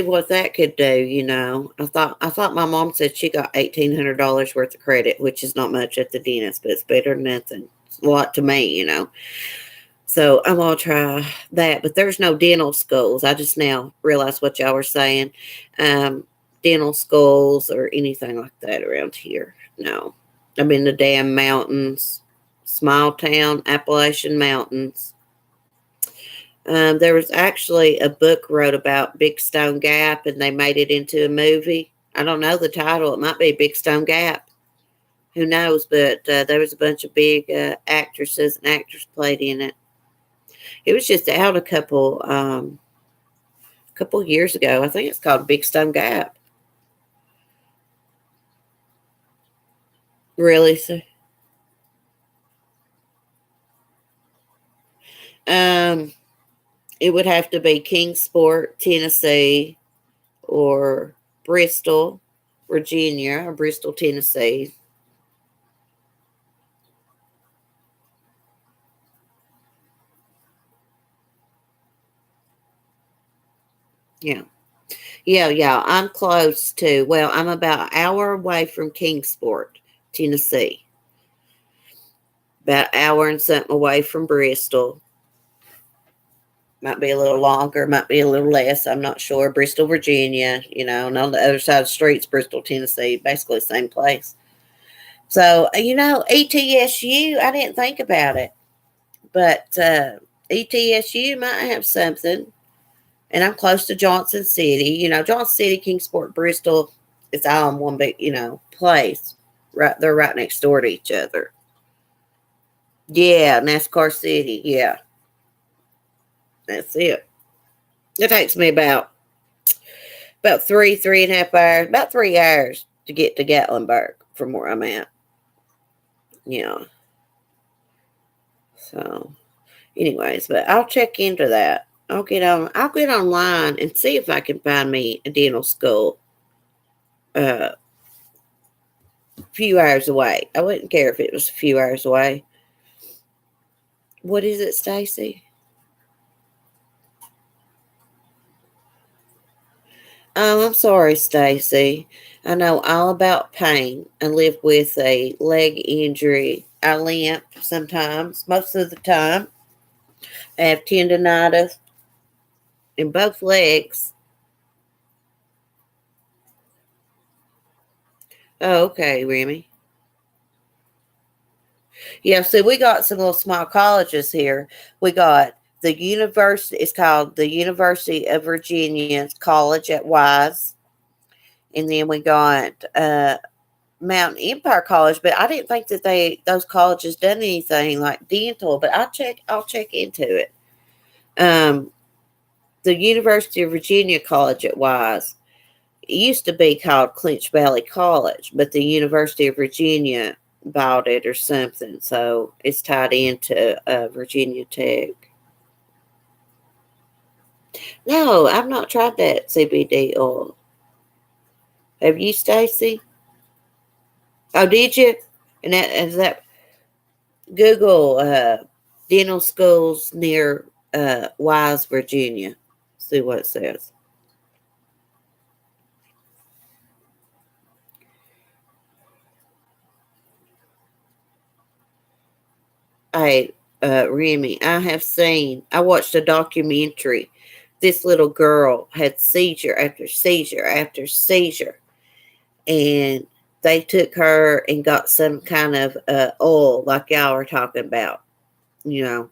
what that could do. I thought my mom said she got $1,800 worth of credit, which is not much at the dentist, but it's better than nothing. It's a lot to me. So I'm gonna try that, but there's no dental schools. I just now realized what y'all were saying. Dental schools or anything like that around here. No. I'm in the damn mountains. Small town, Appalachian Mountains. There was actually a book wrote about Big Stone Gap, and they made it into a movie. I don't know the title. It might be Big Stone Gap. Who knows? But there was a bunch of big actresses and actors played in it. It was just out a couple years ago. I think it's called Big Stone Gap. Really? So, it would have to be Kingsport, Tennessee, or Bristol, Virginia, or Bristol, Tennessee. Yeah. Yeah. I'm close to, well, I'm about an hour away from Kingsport, Tennessee. About an hour and something away from Bristol. Might be a little longer, might be a little less. I'm not sure. Bristol, Virginia, and on the other side of the streets, Bristol, Tennessee, basically the same place. So, ETSU, I didn't think about it, but ETSU might have something. And I'm close to Johnson City. Johnson City, Kingsport, Bristol, it's all in one big, place. Right, they're right next door to each other. Yeah, NASCAR City. Yeah, that's it. It takes me about 3.5 hours, about 3 hours to get to Gatlinburg from where I'm at. Yeah. So, anyways, but I'll check into that. I'll get online and see if I can find me a dental school a few hours away. I wouldn't care if it was a few hours away. What is it, Stacy? Oh, I'm sorry, Stacy. I know all about pain. I live with a leg injury. I limp sometimes, most of the time. I have tendonitis in both legs. Oh, okay, Remy. Yeah, so we got some little small colleges here. We got the university, it's called the University of Virginia College at Wise. And then we got Mountain Empire College, but I didn't think that those colleges done anything like dental, but I'll check into it. Um the University of Virginia College at Wise. It used to be called Clinch Valley College, but the University of Virginia bought it or something, so it's tied into Virginia Tech. No, I've not tried that CBD oil. Have you, Stacy? Oh, did you? And that is that Google dental schools near Wise, Virginia. See what it says. Hey, Remy, I watched a documentary. This little girl had seizure after seizure after seizure, and they took her and got some kind of oil, like y'all were talking about, you know,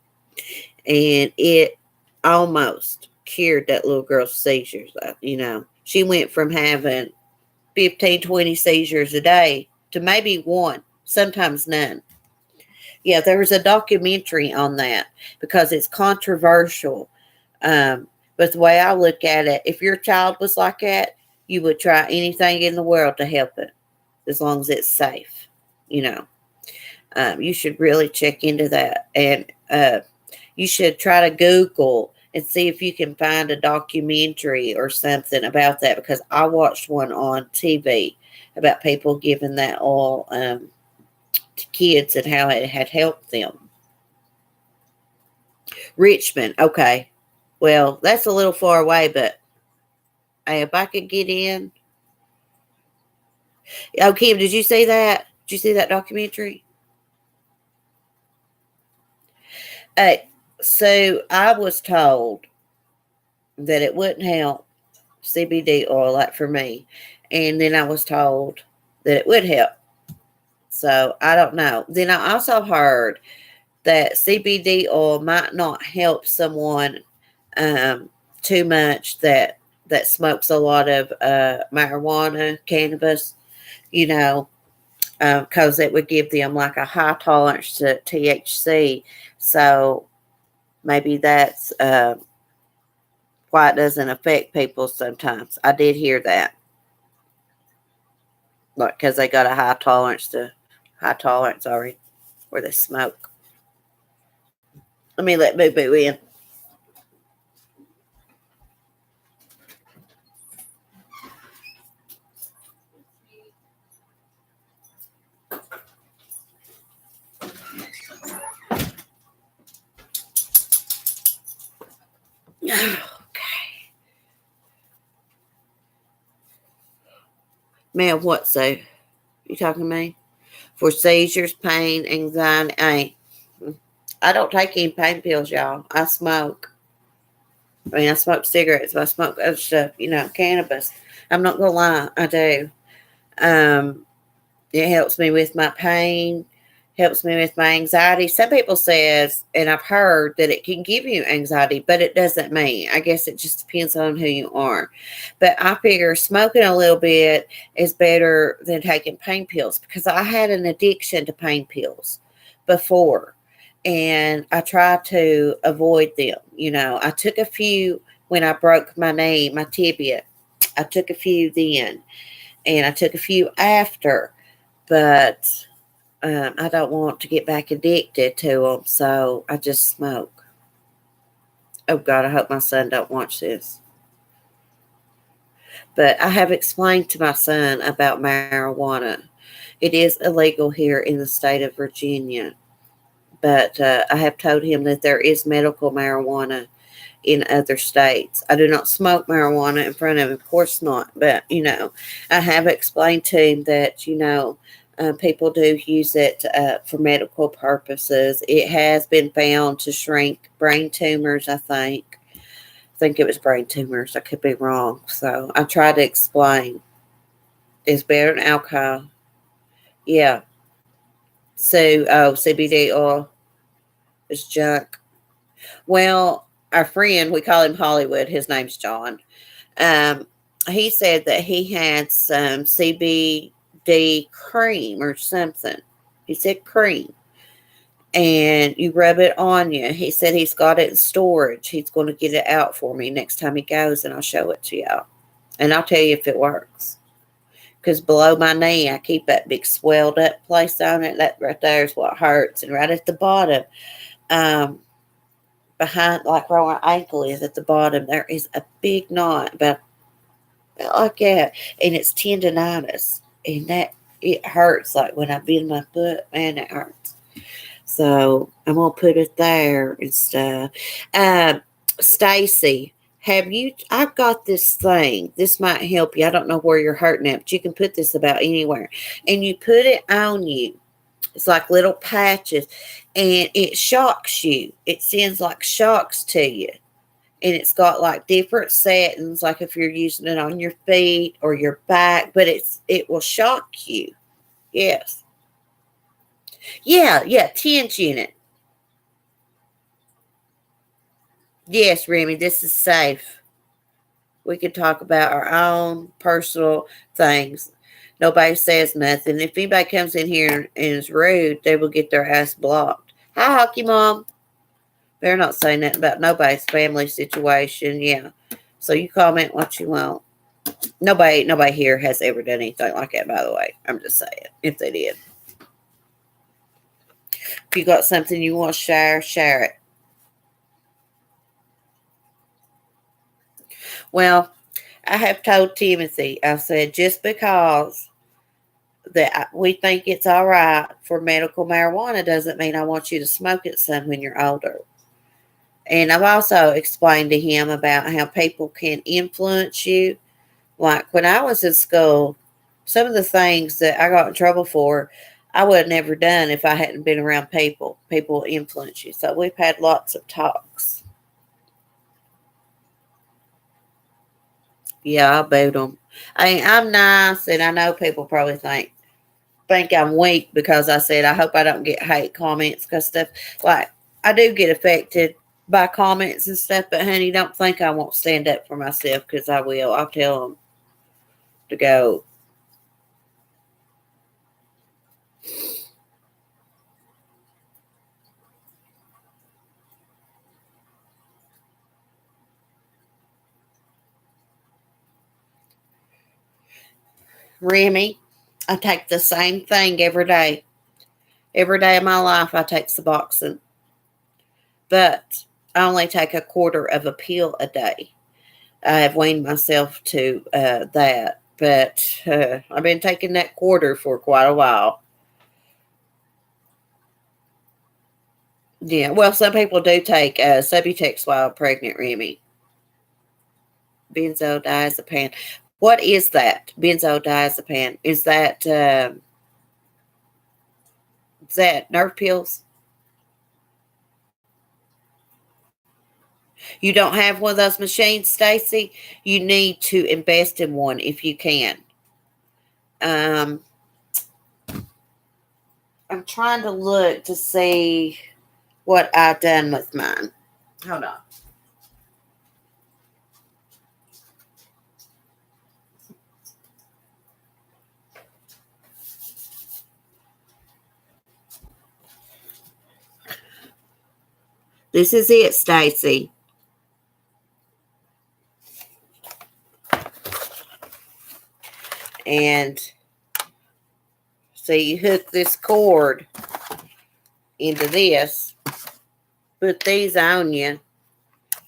and it almost cured that little girl's seizures. She went from having 15, 20 seizures a day to maybe one, sometimes none. Yeah, there was a documentary on that because it's controversial. But the way I look at it, if your child was like that, you would try anything in the world to help it as long as it's safe. You know, you should really check into that. And you should try to Google and see if you can find a documentary or something about that because I watched one on TV about people giving that oil to kids and how it had helped them. Richmond, okay. Well, that's a little far away, but hey, if I could get in. Oh, Kim, did you see that? Did you see that documentary? Uh, so I was told that it wouldn't help CBD oil, like for me. And then I was told that it would help. So I don't know. Then I also heard that CBD oil might not help someone too much that smokes a lot of marijuana, cannabis, you know, because it would give them like a high tolerance to THC. So maybe that's why it doesn't affect people sometimes. I did hear that, like because they got a high tolerance already where they smoke. Let me let Boo Boo in. Okay. Man, what so? You talking to me? For seizures, pain, anxiety. I don't take any pain pills, y'all. I smoke. I mean, I smoke cigarettes, but I smoke other stuff, cannabis. I'm not going to lie, I do. Um, it helps me with my pain, helps me with my anxiety. Some people says, and I've heard that it can give you anxiety, but it doesn't mean. I guess it just depends on who you are. But I figure smoking a little bit is better than taking pain pills because I had an addiction to pain pills before. And I try to avoid them. I took a few when I broke my knee, my tibia. I took a few then, and I took a few after, but I don't want to get back addicted to them, so I just smoke. Oh God, I hope my son don't watch this. But I have explained to my son about marijuana. It is illegal here in the state of Virginia, but I have told him that there is medical marijuana in other states. I do not smoke marijuana in front of him, of course not, but I have explained to him that people do use it for medical purposes. It has been found to shrink brain tumors, I think. I think it was brain tumors. I could be wrong. So I try to explain. It's better than alcohol. Yeah. So, CBD oil is junk. Well, our friend, we call him Hollywood. His name's John. Um, he said that he had some CBD cream or something. He said cream. And you rub it on you. He said he's got it in storage. He's going to get it out for me next time he goes, and I'll show it to y'all. And I'll tell you if it works. Because below my knee, I keep that big swelled up place on it. That right there is what hurts. And right at the bottom, behind, like where my ankle is at the bottom, there is a big knot about like that. And it's tendonitis. And that, it hurts. Like when I bend my foot, man, it hurts. So I'm gonna put it there and stuff. Stacy, I've got this thing. This might help you. I don't know where you're hurting at, but you can put this about anywhere. And you put it on you. It's like little patches. And it shocks you. It sends like shocks to you. And it's got like different settings, like if you're using it on your feet or your back, but it will shock you. Yes. Yeah, tension it. Yes, Remy, this is safe. We can talk about our own personal things. Nobody says nothing. If anybody comes in here and is rude, they will get their ass blocked. Hi, Hockey Mom. They're not saying nothing about nobody's family situation. Yeah. So you comment what you want. Nobody here has ever done anything like that, by the way. I'm just saying, if they did. If you got something you want to share it. Well, I have told Timothy, I said, just because that we think it's all right for medical marijuana doesn't mean I want you to smoke it some when you're older. And I've also explained to him about how people can influence you. Like when I was in school, some of the things that I got in trouble for, I would have never done if I hadn't been around people. People influence you. So we've had lots of talks. Yeah, I boot them. I'm nice, and I know people probably think I'm weak because I said I hope I don't get hate comments because stuff like I do get affected by comments and stuff. But honey, don't think I won't stand up for myself because I will. I'll tell them to go. Remy, I take the same thing every day. Every day of my life, I take Suboxone. But I only take a quarter of a pill a day. I have weaned myself to that. But I've been taking that quarter for quite a while. Yeah, well, some people do take Subutex while pregnant, Remy. Benzodiazepam. What is that? Benzodiazepine. Is that nerve pills? You don't have one of those machines, Stacy? You need to invest in one if you can. Um, I'm trying to look to see what I've done with mine. Hold on. This is it, Stacy. And so you hook this cord into this, put these on you,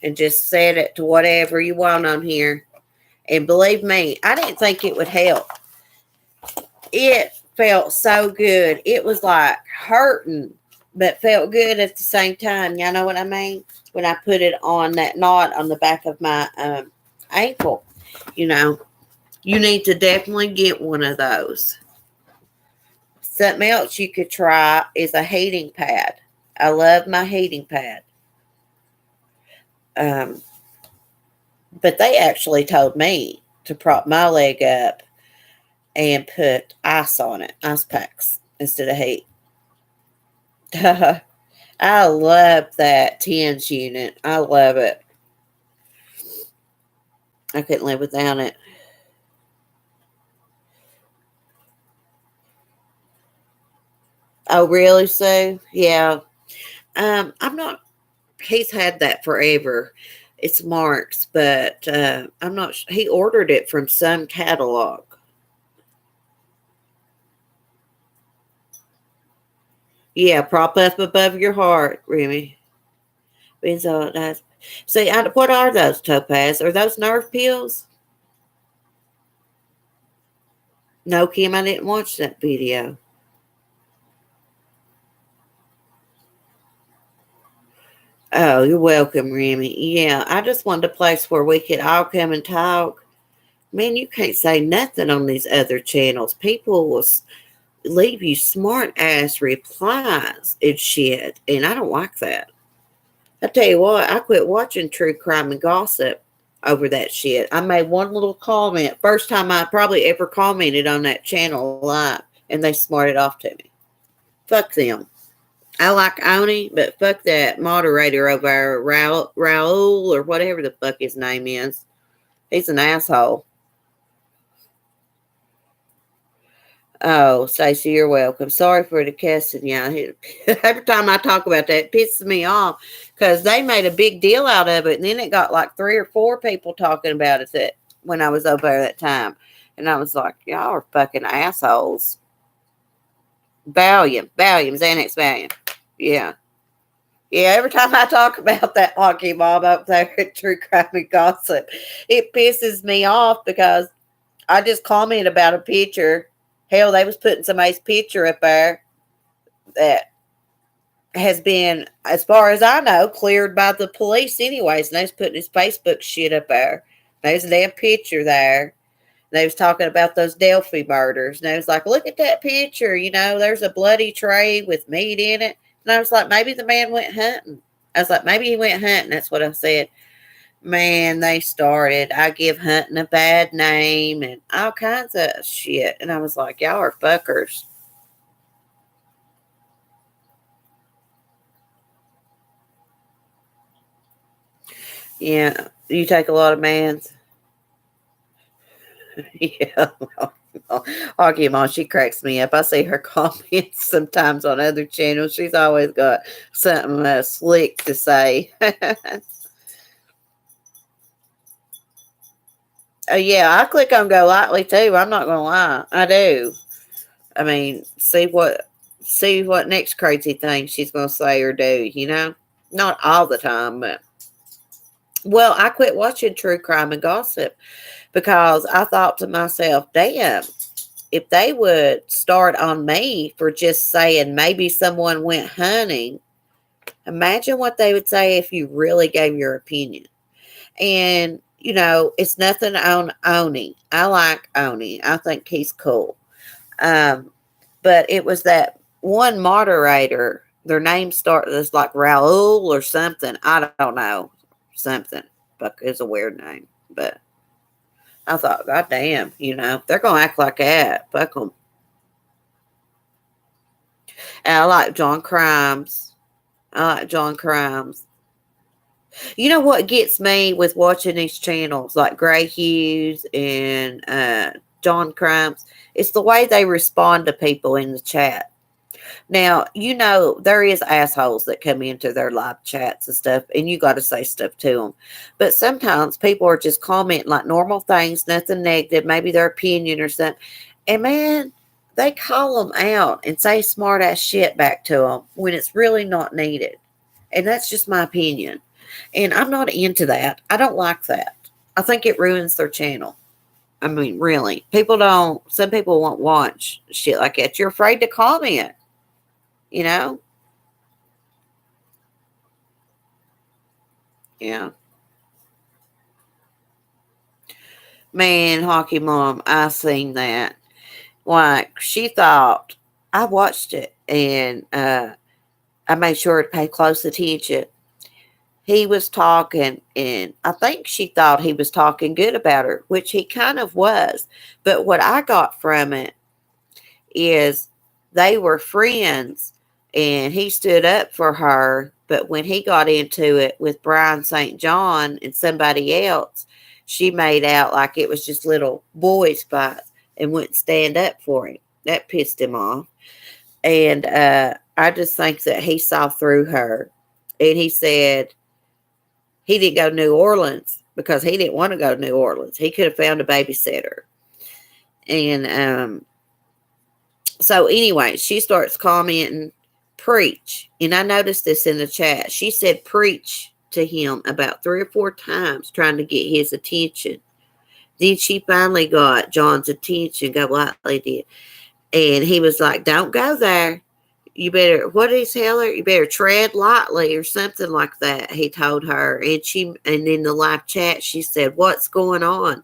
and just set it to whatever you want on here. And believe me, I didn't think it would help. It felt so good. It was like hurting, but felt good at the same time. Y'all know what I mean? When I put it on that knot on the back of my ankle, you know, you need to definitely get one of those. Something else you could try is a heating pad. I love my heating pad. But they actually told me to prop my leg up and put ice on it, ice packs instead of heat. I love that TENS unit. I love it. I couldn't live without it. Oh, really, Sue? Yeah. I'm not. He's had that forever. It's Mark's, but I'm not. He ordered it from some catalog. Yeah, prop up above your heart, Remy. Benzo, see, what are those, Topaz? Are those nerve pills? No, Kim, I didn't watch that video. Oh, you're welcome, Remy. Yeah, I just wanted a place where we could all come and talk. Man, you can't say nothing on these other channels. People will leave you smart ass replies and shit, and I don't like that. I tell you what, I quit watching true crime and gossip over that shit. I made one little comment, first time I probably ever commented on that channel live, and they smarted off to me. Fuck them. I like Oni, but fuck that moderator over there, Raul or whatever the fuck his name is. He's an asshole. Oh, Stacey, you're welcome. Sorry for the cussing, yeah. Every time I talk about that, it pisses me off because they made a big deal out of it, and then it got like 3 or 4 people talking about it that when I was over there that time, and I was like, y'all are fucking assholes. Valium, Xanax Valium, yeah. Yeah, every time I talk about that hockey mob up there at True Crime and Gossip, it pisses me off because I just commented about a picture. Hell, they was putting somebody's picture up there that has been, as far as I know, cleared by the police anyways. And they was putting his Facebook shit up there. There's a damn picture there. They was talking about those Delphi murders. And they was like, look at that picture. You know, there's a bloody tray with meat in it. And I was like, maybe the man went hunting. I was like, maybe he went hunting. That's what I said. Man, they started. I give hunting a bad name and all kinds of shit. And I was like, y'all are fuckers. Yeah. You take a lot of mans. Yeah. Hockey Mom, she cracks me up. I see her comments sometimes on other channels. She's always got something slick to say. Yeah, I click on Go Lightly too. I'm not gonna lie, I do. I mean, see what next crazy thing she's gonna say or do. You know, not all the time, but well, I quit watching True Crime and Gossip because I thought to myself, damn, if they would start on me for just saying maybe someone went hunting, imagine what they would say if you really gave your opinion. And it's nothing on Oni. I like Oni. I think he's cool. Um, but it was that one moderator. Their name starts like Raul or something. I don't know. Something. But it's a weird name. But I thought, God damn, they're going to act like that. Fuck them. And I like John Crimes. I like John Crimes. You know what gets me with watching these channels like Gray Hughes and John Crimes? It's the way they respond to people in the chat. Now, there is assholes that come into their live chats and stuff, and you got to say stuff to them. But sometimes people are just commenting like normal things, nothing negative, maybe their opinion or something. And man, they call them out and say smart ass shit back to them when it's really not needed. And that's just my opinion. And I'm not into that. I don't like that. I think it ruins their channel. I mean, really. Some people won't watch shit like that. You're afraid to comment, you know? Yeah. Man, Hockey Mom, I seen that. Like, she thought, I watched it and I made sure to pay close attention. He was talking, and I think she thought he was talking good about her, which he kind of was. But what I got from it is they were friends, and he stood up for her. But when he got into it with Brian St. John and somebody else, she made out like it was just little boys' fights and wouldn't stand up for him. That pissed him off. And I just think that he saw through her. And he said, he didn't go to New Orleans because he didn't want to go to New Orleans. He could have found a babysitter. And so anyway, she starts commenting, preach. And I noticed this in the chat. She said preach to him about 3 or 4 times trying to get his attention. Then she finally got John's attention, God Whiteley did. And he was like, don't go there. You better, what did he tell her? You better tread lightly or something like that, he told her. And in the live chat, she said, what's going on?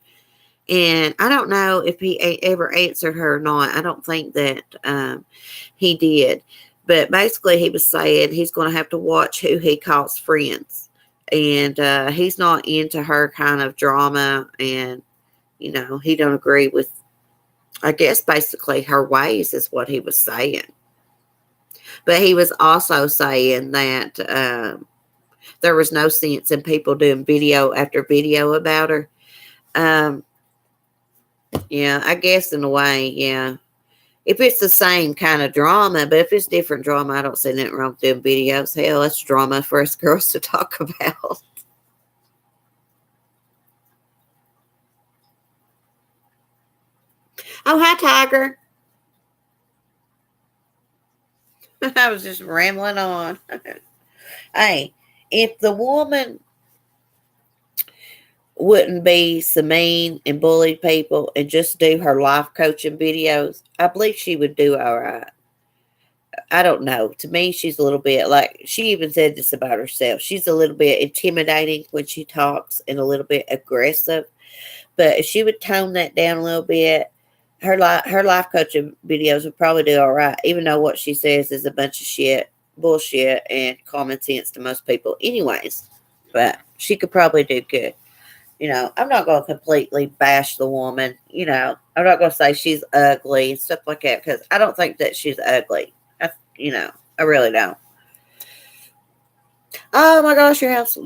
And I don't know if he ever answered her or not. I don't think that he did. But basically, he was saying he's going to have to watch who he calls friends. And he's not into her kind of drama. And, he don't agree with, I guess, basically her ways is what he was saying. But he was also saying that there was no sense in people doing video after video about her. Yeah, I guess in a way, yeah. If it's the same kind of drama, but if it's different drama, I don't see nothing wrong with doing videos. Hell, that's drama for us girls to talk about. Oh, hi, Tiger. I was just rambling on. Hey, if the woman wouldn't be so mean and bully people and just do her life coaching videos, I believe she would do all right. I don't know. To me, she's a little bit like, she even said this about herself. She's a little bit intimidating when she talks and a little bit aggressive. But if she would tone that down a little bit, her life coaching videos would probably do all right, even though what she says is a bunch of shit, bullshit, and common sense to most people anyways. But she could probably do good. I'm not going to completely bash the woman. I'm not going to say she's ugly and stuff like that because I don't think that she's ugly. I really don't. Oh my gosh, your house.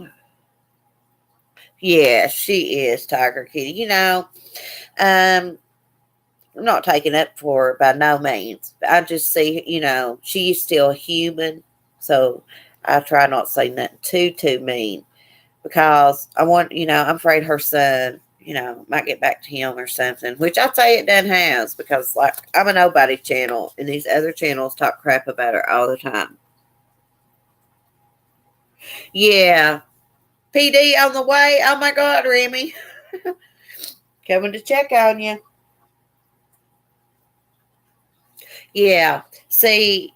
Yeah, she is Tiger Kitty. I'm not taking up for her by no means. I just see, she's still human. So I try not to say nothing too mean because I'm afraid her son, might get back to him or something, which I'd say it done has because, like, I'm a nobody channel and these other channels talk crap about her all the time. Yeah. PD on the way. Oh my God, Remy. Coming to check on you. Yeah. See,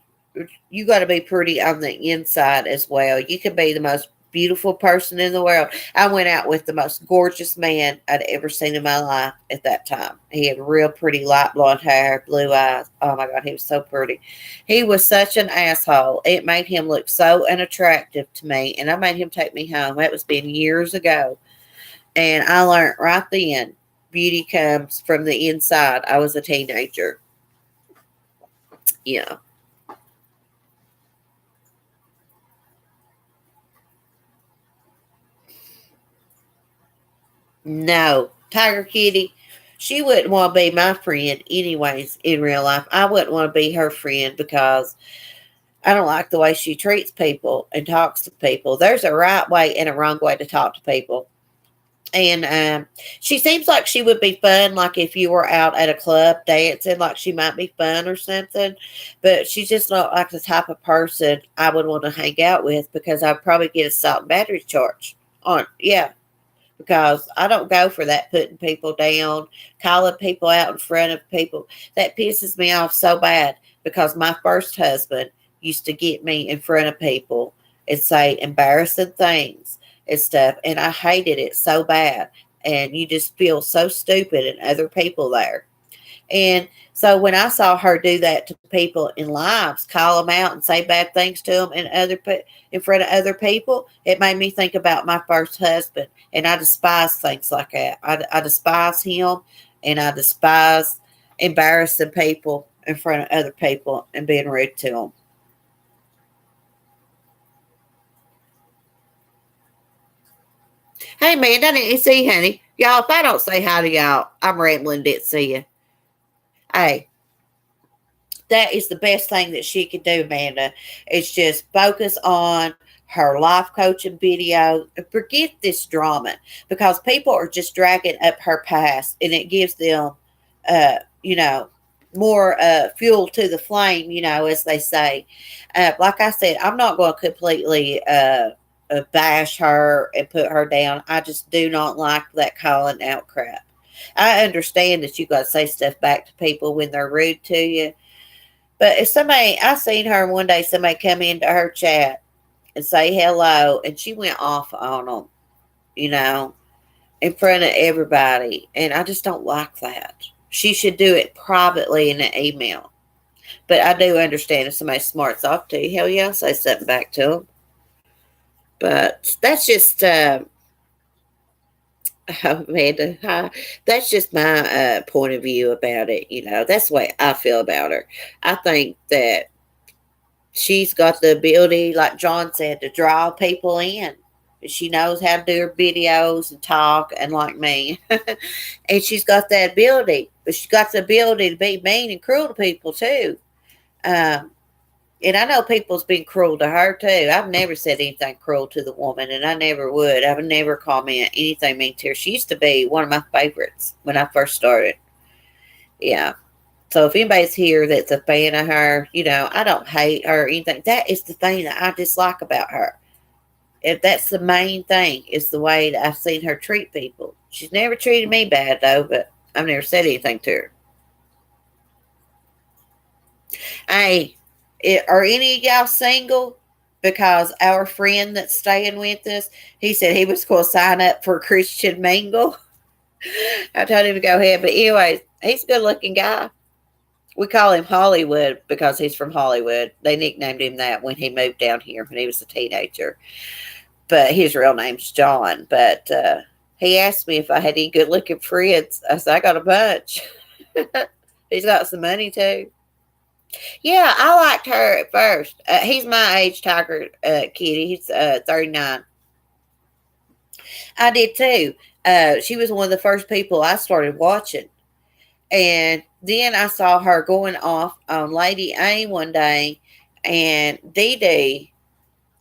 you got to be pretty on the inside as well. You can be the most beautiful person in the world. I went out with the most gorgeous man I'd ever seen in my life at that time. He had real pretty light blonde hair, blue eyes. Oh my God, he was so pretty. He was such an asshole. It made him look so unattractive to me, and I made him take me home. That was been years ago. And I learned right then beauty comes from the inside. I was a teenager. Yeah. No, Tiger Kitty, she wouldn't want to be my friend anyways in real life. I wouldn't want to be her friend because I don't like the way she treats people and talks to people. There's a right way and a wrong way to talk to people. And she seems like she would be fun, like if you were out at a club dancing, like she might be fun or something. But she's just not like the type of person I would want to hang out with because I'd probably get a salt and battery charge on. Yeah, because I don't go for that putting people down, calling people out in front of people. That pisses me off so bad because my first husband used to get me in front of people and say embarrassing things and stuff. And I hated it so bad. And you just feel so stupid and other people there. And so when I saw her do that to people in lives, call them out and say bad things to them in front of other people, it made me think about my first husband. And I despise things like that. I despise him, and I despise embarrassing people in front of other people and being rude to them. Hey, man, I didn't see, honey. Y'all, if I don't say hi to y'all, I'm rambling, didn't see you. Hey, that is the best thing that she could do, Amanda. Is just focus on her life coaching video and forget this drama because people are just dragging up her past and it gives them, uh, you know, more fuel to the flame, as they say. Like I said, I'm not going to completely bash her and put her down. I just do not like that calling out crap. I understand that you got to say stuff back to people when they're rude to you, but if somebody, I seen her one day, somebody come into her chat and say hello, and she went off on them, you know, in front of everybody. And I just don't like that. She should do it privately in an email. But I do understand if somebody smarts off to you, hell yeah, I'll say something back to them. But that's just, Amanda, that's just my point of view about it. That's the way I feel about her. I think that she's got the ability, like John said, to draw people in. She knows how to do her videos and talk, and like me. And she's got that ability, but she's got the ability to be mean and cruel to people too. Um, and I know people's been cruel to her too. I've never said anything cruel to the woman, and I never would. I would never comment anything mean to her. She used to be one of my favorites when I first started. Yeah. So if anybody's here that's a fan of her, I don't hate her or anything. That is the thing that I dislike about her. If that's the main thing, is the way that I've seen her treat people. She's never treated me bad though, but I've never said anything to her. Hey, are any of y'all single? Because our friend that's staying with us, he said he was going to sign up for Christian Mingle. I told him to go ahead. But anyways, he's a good looking guy. We call him Hollywood because he's from Hollywood. They nicknamed him that when he moved down here when he was a teenager. But his real name's John. But he asked me if I had any good looking friends. I said, I got a bunch. He's got some money too. Yeah, I liked her at first. He's my age, Tiger Kitty. He's 39. I did too. She was one of the first people I started watching. And then I saw her going off on Lady A one day and Dee Dee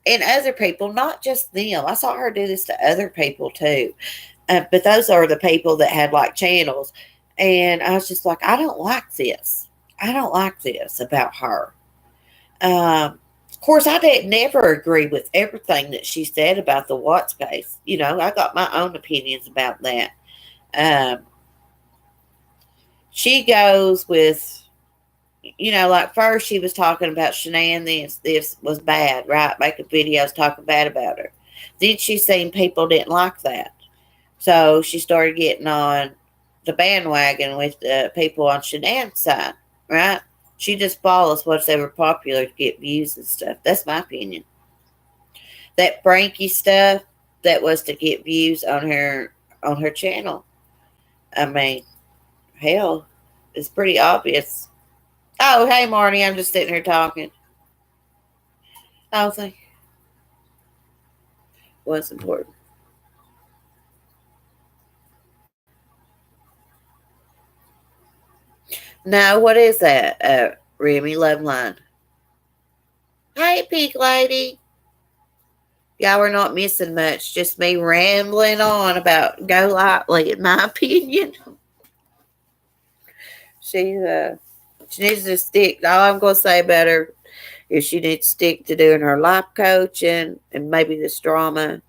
and other people, not just them. I saw her do this to other people too. But those are the people that had like channels. And I was just like, I don't like this. I don't like this about her. Of course, I didn't never agree with everything that she said about the Watts case. I got my own opinions about that. Um, she goes with, like first she was talking about Shanann, this was bad, right? Making videos talking bad about her. Then she seen people didn't like that. So she started getting on the bandwagon with the people on Shanann's side, right? She just follows what's ever popular to get views and stuff. That's my opinion. That Frankie stuff, that was to get views on her channel. I mean, hell, it's pretty obvious. Oh, hey Marty, I'm just sitting here talking. I think what's important. No, what is that? Remy Loveline. Hey, Pink Lady. Y'all are not missing much. Just me rambling on about Go Lightly, in my opinion. She she needs to stick. All I'm gonna say about her is she needs to stick to doing her life coaching, and maybe this drama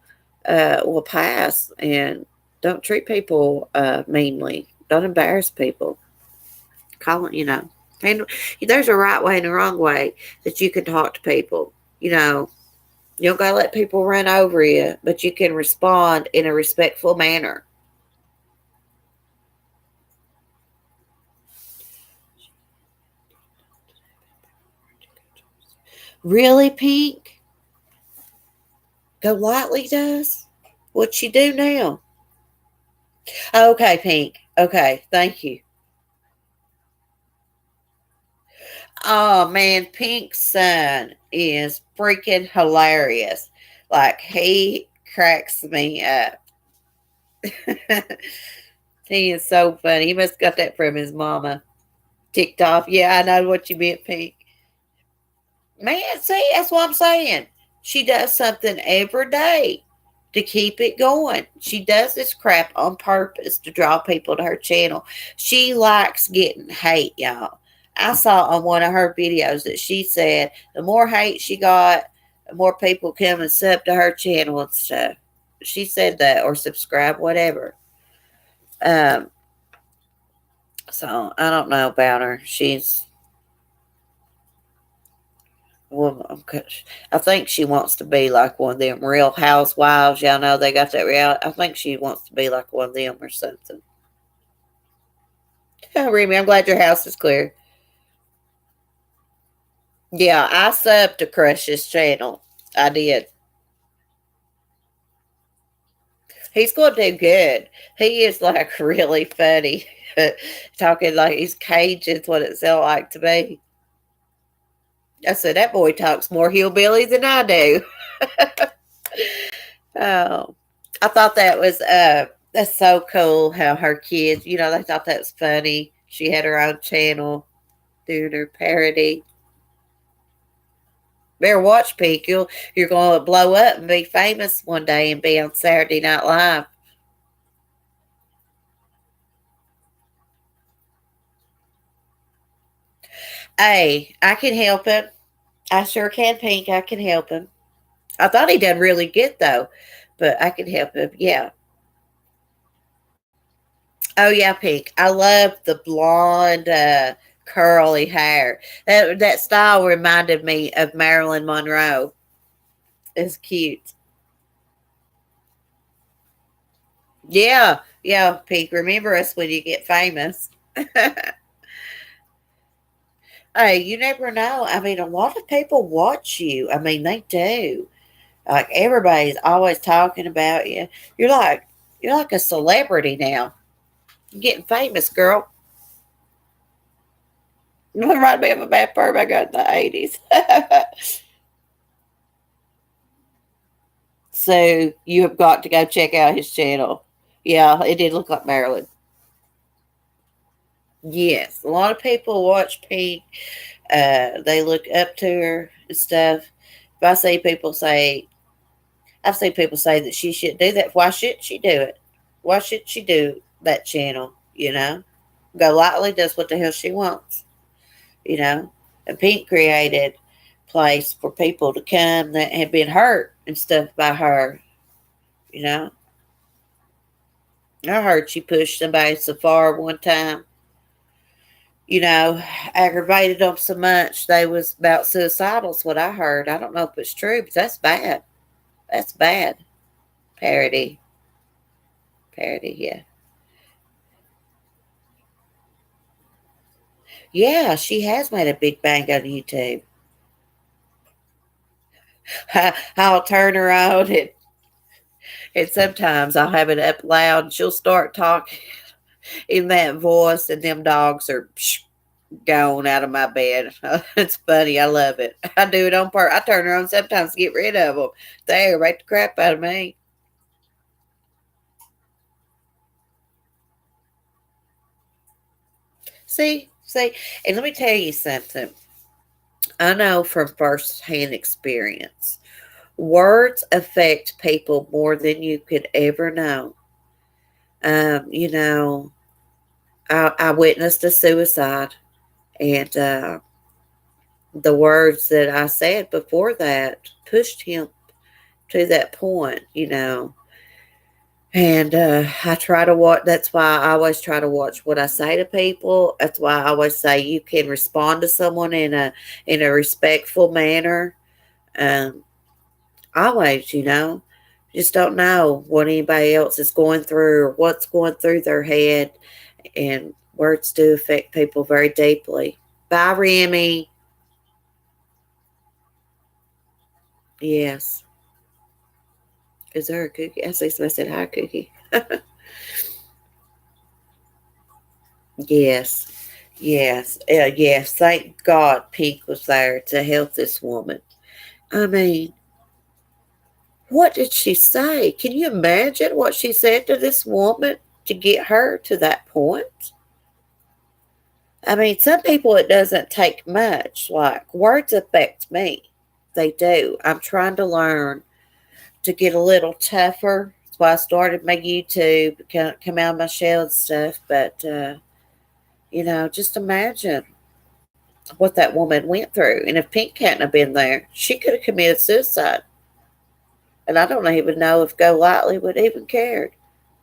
will pass. And don't treat people meanly. Don't embarrass people. Call it, And there's a right way and a wrong way that you can talk to people. You don't gotta let people run over you, but you can respond in a respectful manner. Really, Pink? Go Lightly does? What'd she do now? Okay, Pink. Okay, thank you. Oh man, Pink's son is freaking hilarious. Like he cracks me up. He is so funny. He must have got that from his mama. TikTok. Yeah, I know what you meant, Pink. Man, see, that's what I'm saying. She does something every day to keep it going. She does this crap on purpose to draw people to her channel. She likes getting hate, y'all. I saw on one of her videos that she said the more hate she got, the more people come and sub to her channel and stuff. She said that, or subscribe, whatever. Um, so I don't know about her. She's well, I think she wants to be like one of them Real Housewives. Y'all know they got that real. I think she wants to be like one of them or something. Oh, Remy, I'm glad your house is clear. Yeah, I subbed to Crush's channel. I did. He's going to do good. He is like really funny. Talking like he's Cajun's what it sounds like to me. I said, that boy talks more hillbilly than I do. Oh, I thought that was that's so cool how her kids, they thought that was funny. She had her own channel doing her parody. Better watch, Peak. You're going to blow up and be famous one day and be on Saturday Night Live. Hey, I can help him. I sure can, Pink. I can help him. I thought he done really good though, but I can help him. Yeah. Oh yeah, Pink. I love the blonde, curly hair. That style reminded me of Marilyn Monroe. It's cute. Yeah, yeah, Pink. Remember us when you get famous. Hey, you never know. I mean, a lot of people watch you. I mean, they do. Like everybody's always talking about you. You're like a celebrity now. You're getting famous, girl. You remind me of a bad perm I got in the 80s. So you have got to go check out his channel. Yeah, it did look like Marilyn. Yes, a lot of people watch Pink. They look up to her and stuff. If I see people say, I've seen people say that she should do that. Why should she do it? Why should she do that channel? Go Lightly does what the hell she wants. You know, and Pink created place for people to come that had been hurt and stuff by her. You know, I heard she pushed somebody so far one time. Aggravated them so much they was about suicidal. Is what I heard. I don't know if it's true, but that's bad. That's bad. Parody. Parody, yeah. Yeah, she has made a big bang on YouTube. I'll turn her on and sometimes I'll have it up loud and she'll start talking in that voice and them dogs are gone out of my bed. It's funny. I love it. I do it on purpose. I turn her on sometimes to get rid of them. They aggravate the crap out of me. See, and let me tell you something. I know from firsthand experience, words affect people more than you could ever know. You know, I witnessed a suicide, and the words that I said before that pushed him to that point, And I try to watch. That's why I always try to watch what I say to people. That's why I always say you can respond to someone in a respectful manner. Um, Always, just don't know what anybody else is going through or what's going through their head, and words do affect people very deeply. Bye, Remy. Yes. Is there a cookie? I see somebody said hi, Cookie. Yes. Yes. Yes. Thank God Pink was there to help this woman. I mean, what did she say? Can you imagine what she said to this woman to get her to that point? I mean, some people it doesn't take much. Like, words affect me. They do. I'm trying to learn to get a little tougher. That's why I started my YouTube, come out of my shell and stuff. But, just imagine what that woman went through. And if Pink hadn't have been there, she could have committed suicide. And I don't even know if Go Lightly would even cared.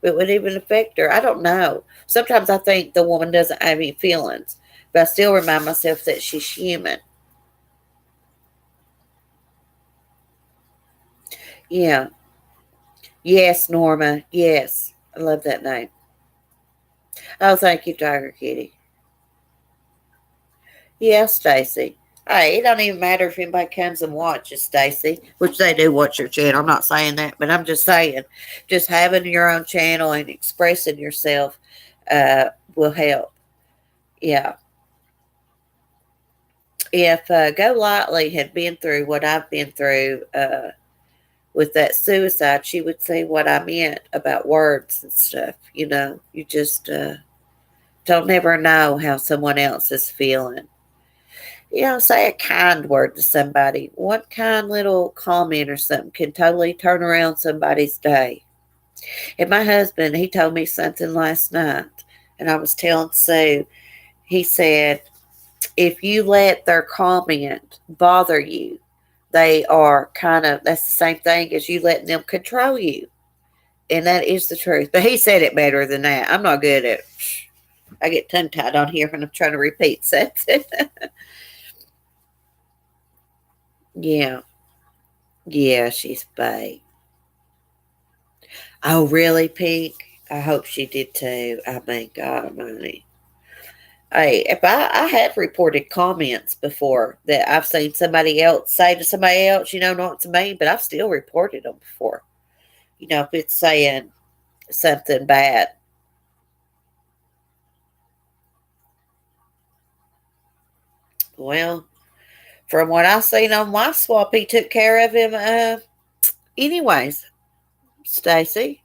It would even affect her. I don't know. Sometimes I think the woman doesn't have any feelings, but I still remind myself that she's human. Yeah. Yes, Norma. Yes. I love that name. Oh, thank you, Tiger Kitty. Yeah, Stacy. Hey, it don't even matter if anybody comes and watches, Stacy, which they do watch your channel. I'm not saying that, but I'm just saying, just having your own channel and expressing yourself will help. Yeah. If Go Lightly had been through what I've been through with that suicide, she would see what I meant about words and stuff. You just don't ever know how someone else is feeling. Say a kind word to somebody. One kind little comment or something can totally turn around somebody's day. And my husband, he told me something last night, and I was telling Sue, he said, if you let their comment bother you, they are that's the same thing as you letting them control you. And that is the truth. But he said it better than that. I'm not good at I get tongue tied on here when I'm trying to repeat something. Yeah. Yeah, she's bae. Oh, really, Pink? I hope she did too. I mean, God almighty. Hey, if I have reported comments before that I've seen somebody else say to somebody else, not to me, but I've still reported them before. If it's saying something bad. Well, from what I seen on my swap, he took care of him. Anyways, Stacy,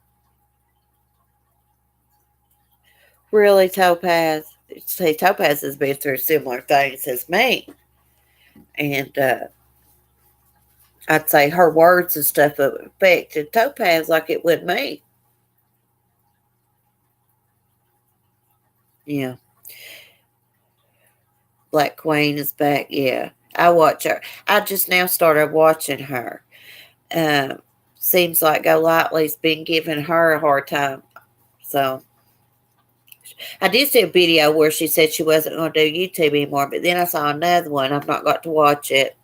really, Topaz. See, Topaz has been through similar things as me, and I'd say her words and stuff affected Topaz like it would me. Yeah. Black Queen is back. Yeah. I watch her. I just now started watching her. Um, Seems like Go Lightly's been giving her a hard time. So I did see a video where she said she wasn't going to do YouTube anymore, but then I saw another one. I've not got to watch it.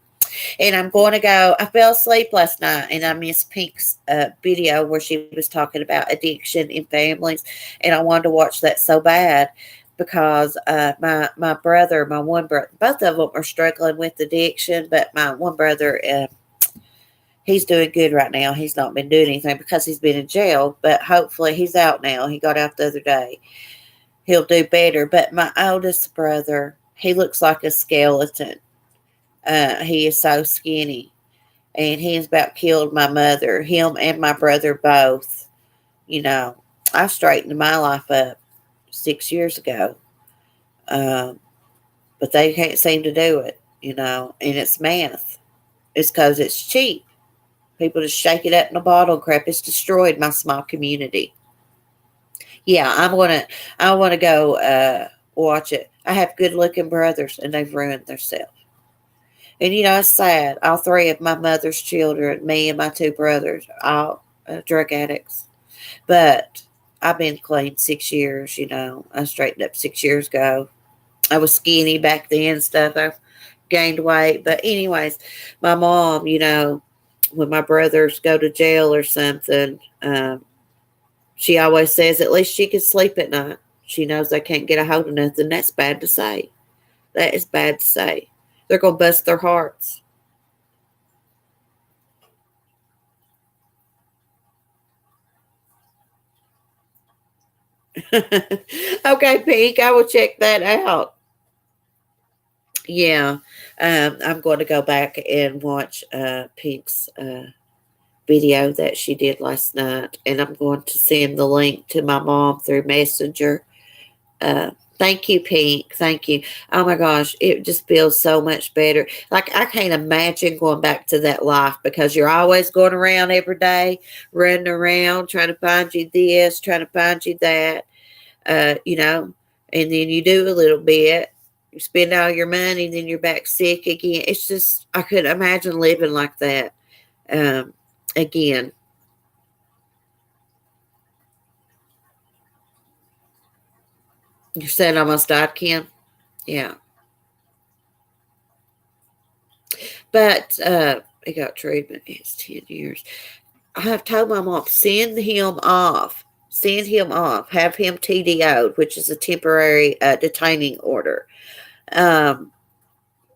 And I'm going to go. I fell asleep last night and I missed Pink's video where she was talking about addiction in families. And I wanted to watch that so bad because my brother, my one brother, both of them are struggling with addiction. But my one brother, he's doing good right now. He's not been doing anything because he's been in jail. But hopefully he's out now. He got out the other day. He'll do better. But my oldest brother, he looks like a skeleton. He is so skinny, and he has about killed my mother, him and my brother both. You know, I straightened my life up 6 years ago, but they can't seem to do it, and it's math. It's because it's cheap. People just shake it up in a bottle and crap. It's destroyed my small community. Yeah, I want to go watch it. I have good looking brothers, and they've ruined themselves. And it's sad. All three of my mother's children, me and my two brothers, all drug addicts. But I've been clean 6 years. I straightened up 6 years ago. I was skinny back then and stuff. I gained weight. But anyways, my mom, when my brothers go to jail or something, she always says at least she can sleep at night. She knows they can't get a hold of nothing. That's bad to say. That is bad to say. They're going to bust their hearts. Okay, Pink, I will check that out. Yeah, I'm going to go back and watch Pink's video that she did last night, and I'm going to send the link to my mom through Messenger. Thank you, Pink. Thank you. Oh my gosh, it just feels so much better. Like I can't imagine going back to that life because you're always going around every day, running around, trying to find you this, trying to find you that, and then you do a little bit, you spend all your money, then you're back sick again. It's just, I couldn't imagine living like that again. You said almost died, Kim? Yeah. But he got treatment. It's 10 years. I have told my mom, send him off. Send him off. Have him TDO'd, which is a temporary detaining order. And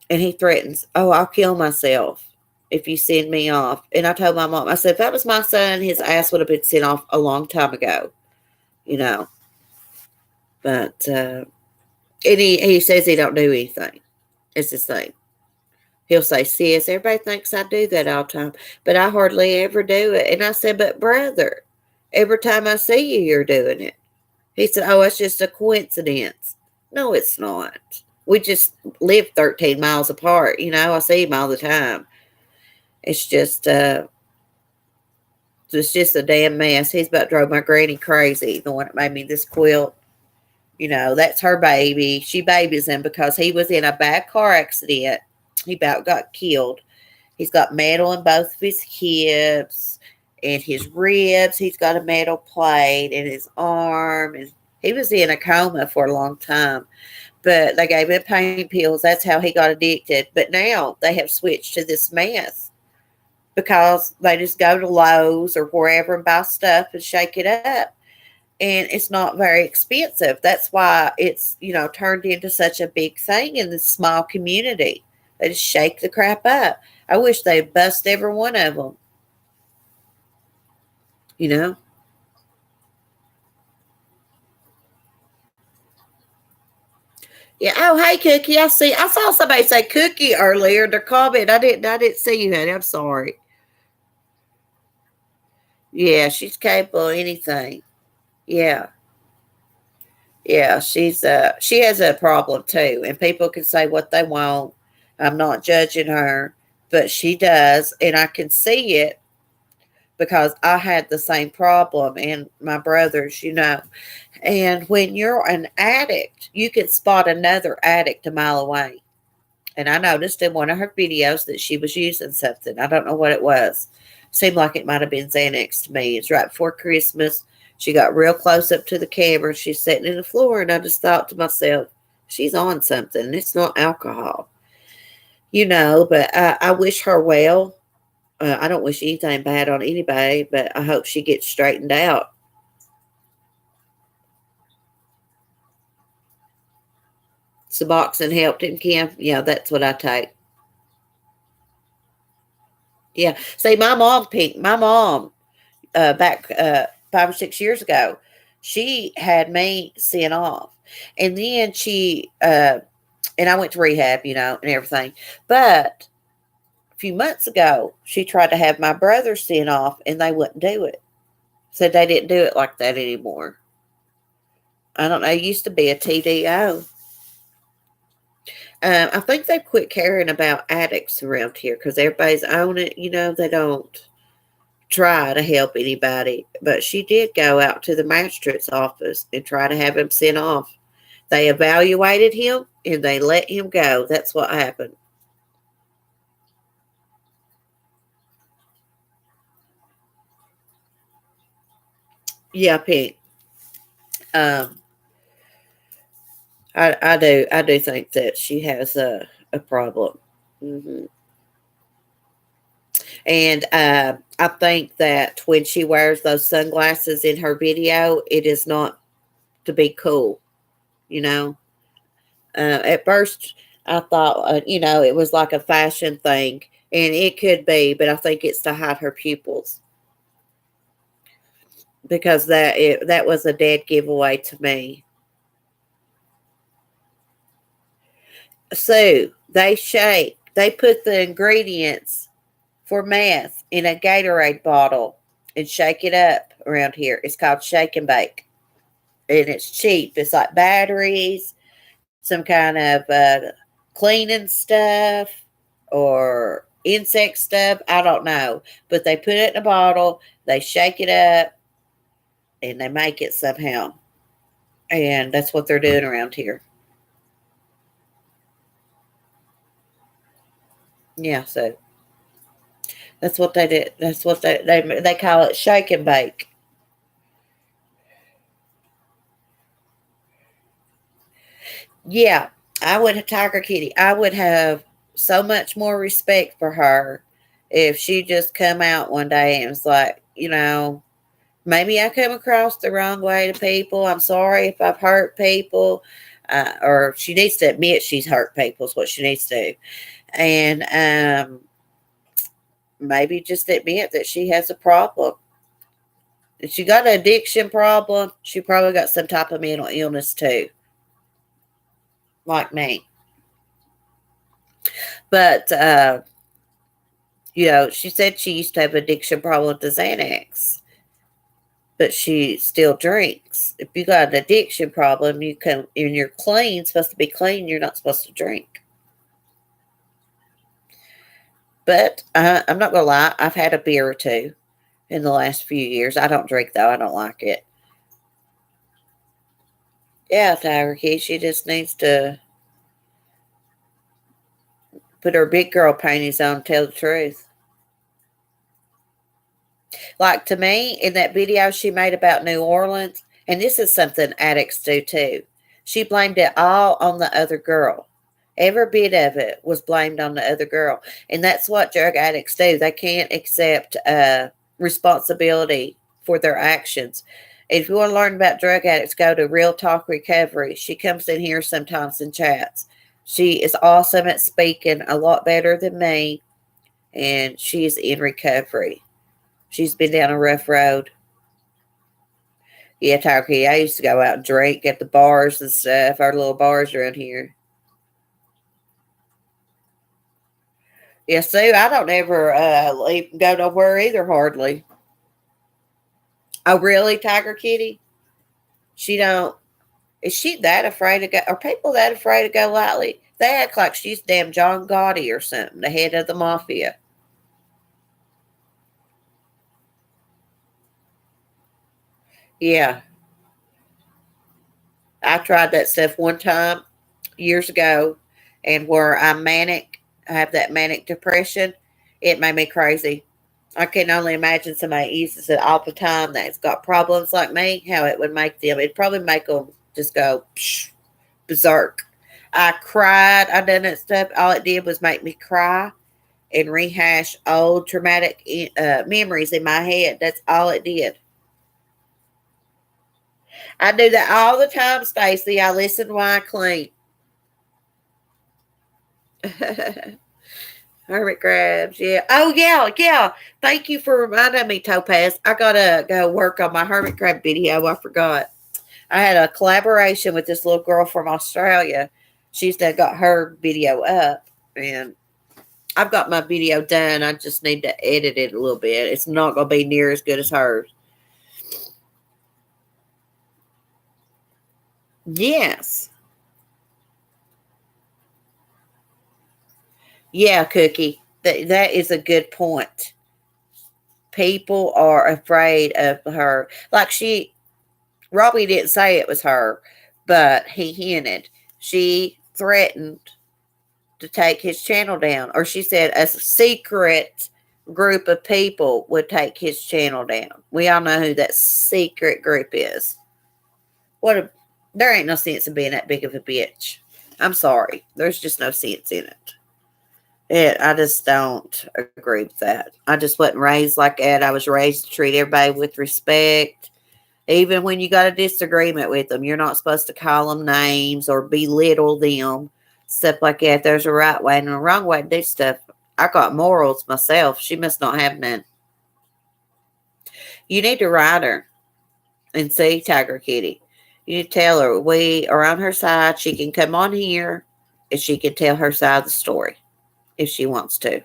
he threatens, oh, I'll kill myself if you send me off. And I told my mom, I said, if that was my son, his ass would have been sent off a long time ago. But, and he says he don't do anything. It's his thing. He'll say, sis, everybody thinks I do that all the time, but I hardly ever do it. And I said, but brother, every time I see you, you're doing it. He said, oh, it's just a coincidence. No, it's not. We just live 13 miles apart. I see him all the time. It's just a damn mess. He's about to drive my granny crazy, the one that made me this quilt. That's her baby. She babies him because he was in a bad car accident. He about got killed. He's got metal in both of his hips and his ribs. He's got a metal plate in his arm. And he was in a coma for a long time. But they gave him pain pills. That's how he got addicted. But now they have switched to this meth because they just go to Lowe's or wherever and buy stuff and shake it up. And it's not very expensive. That's why it's, turned into such a big thing in this small community. They just shake the crap up. I wish they'd bust every one of them. Yeah. Oh, hey, Cookie. I saw somebody say Cookie earlier in the comment. I didn't see you, honey. I'm sorry. Yeah, she's capable of anything. Yeah. Yeah, she has a problem too, and people can say what they want. I'm not judging her, but she does, and I can see it because I had the same problem and my brothers, And when you're an addict, you can spot another addict a mile away. And I noticed in one of her videos that she was using something. I don't know what it was. Seemed like it might have been Xanax to me. It's right before Christmas. She got real close up to the camera. She's sitting in the floor, and I just thought to myself, she's on something. It's not alcohol. But I wish her well. I don't wish anything bad on anybody, but I hope she gets straightened out. Suboxone helped him, Kim. Yeah, that's what I take. Yeah. See, my mom, back 5 or 6 years ago, she had me sent off. And then and I went to rehab, and everything. But a few months ago, she tried to have my brother sent off, and they wouldn't do it. Said they didn't do it like that anymore. I don't know. It used to be a TDO. I think they've quit caring about addicts around here because everybody's on it. They don't try to help anybody. But she did go out to the magistrate's office and try to have him sent off. They evaluated him and they let him go. That's what happened. Yeah, Pink. Um, I do think that she has a problem. Hmm. And I think that when she wears those sunglasses in her video, it is not to be cool. You know, at first I thought, it was like a fashion thing, and it could be, but I think it's to hide her pupils because that was a dead giveaway to me. So they put the ingredients for meth in a Gatorade bottle and shake it up around here. It's called Shake and Bake, and it's cheap. It's like batteries, some kind of cleaning stuff, or insect stuff. I don't know, but they put it in a bottle, they shake it up, and they make it somehow. And that's what they're doing around here. Yeah, so that's what they did. That's what they call it, shake and bake. Yeah, I would have Tiger Kitty. I would have so much more respect for her if she just come out one day and was like, maybe I come across the wrong way to people. I'm sorry if I've hurt people. Or she needs to admit she's hurt people is what she needs to do. And maybe just admit that she has a problem. If she got an addiction problem, she probably got some type of mental illness too, like me. But she said she used to have addiction problem to Xanax, but she still drinks. If you got an addiction problem, and you're clean, supposed to be clean, you're not supposed to drink. But I'm not gonna lie, I've had a beer or two in the last few years. I don't drink though; I don't like it. Yeah, Tiger Key, she just needs to put her big girl panties on and tell the truth. Like to me, in that video she made about New Orleans, and this is something addicts do too. She blamed it all on the other girl. Every bit of it was blamed on the other girl. And that's what drug addicts do. They can't accept responsibility for their actions. If you want to learn about drug addicts, go to Real Talk Recovery. She comes in here sometimes and chats. She is awesome at speaking, a lot better than me, and she's in recovery. She's been down a rough road. Yeah, Turkey. I used to go out and drink at the bars and stuff, our little bars around here. Yeah, Sue, I don't ever leave and go nowhere either, hardly. Oh, really, Tiger Kitty? She don't. Is she that afraid to go? Are people that afraid to go lightly? They act like she's damn John Gotti or something, the head of the mafia. Yeah, I tried that stuff one time years ago, and where I'm manic, I have that manic depression. It made me crazy. I can only imagine somebody uses it all the time that's got problems like me, how it would make them. It'd probably make them just go psh, berserk. I cried. I done that stuff. All it did was make me cry and rehash old traumatic memories in my head. That's all it did. I do that all the time, Stacy. I listen while I clean. Hermit crabs, yeah. Oh, yeah, yeah. Thank you for reminding me, Topaz. I gotta go work on my hermit crab video. I forgot. I had a collaboration with this little girl from Australia. She's done got her video up, and I've got my video done. I just need to edit it a little bit. It's not gonna be near as good as hers. Yes. Yeah, Cookie. That is a good point. People are afraid of her. Like Robbie didn't say it was her, but he hinted. She threatened to take his channel down, or she said a secret group of people would take his channel down. We all know who that secret group is. There ain't no sense in being that big of a bitch. I'm sorry. There's just no sense in it. I just don't agree with that. I just wasn't raised like that. I was raised to treat everybody with respect. Even when you got a disagreement with them, you're not supposed to call them names or belittle them, stuff like that. There's a right way and a wrong way to do stuff. I got morals myself. She must not have none. You need to write her and see Tiger Kitty. You need to tell her we are on her side. She can come on here and she can tell her side of the story if she wants to.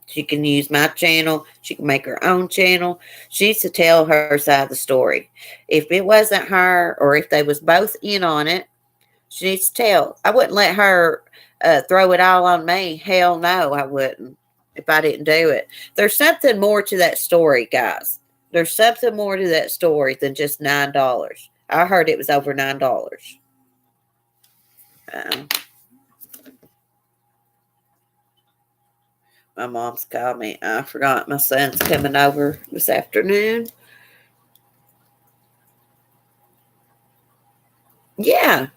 She can use my channel. She can make her own channel. She needs to tell her side of the story. If it wasn't her or if they was both in on it, she needs to tell. I wouldn't let her throw it all on me. Hell no, I wouldn't if I didn't do it. There's something more to that story, guys. There's something more to that story than just $9. I heard it was over $9. My mom's called me. I forgot my son's coming over this afternoon. Yeah.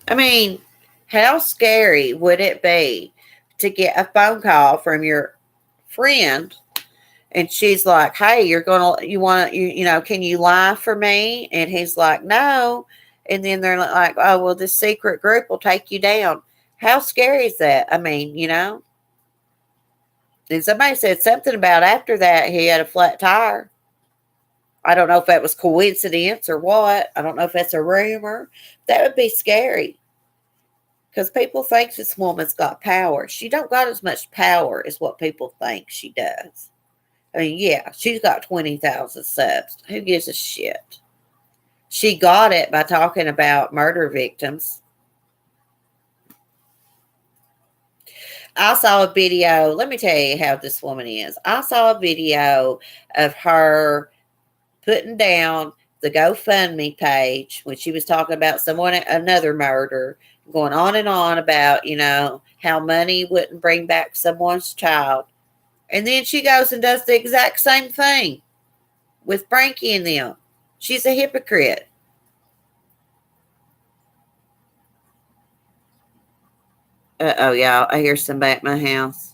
I mean, how scary would it be to get a phone call from your friend and she's like, "Hey, can you lie for me?" And he's like, "No." And then they're like, "Oh, well, this secret group will take you down." How scary is that? I mean, and somebody said something about after that he had a flat tire. I don't know if that was coincidence or what. I don't know if that's a rumor. That would be scary. Because people think this woman's got power. She don't got as much power as what people think she does. I mean, yeah, she's got 20,000 subs. Who gives a shit? She got it by talking about murder victims. I saw a video. Let me tell you how this woman is. I saw a video of her putting down the GoFundMe page when she was talking about another murder, going on and on about, how money wouldn't bring back someone's child. And then she goes and does the exact same thing with Frankie and them. She's a hypocrite. Uh-oh, y'all. I hear somebody at my house.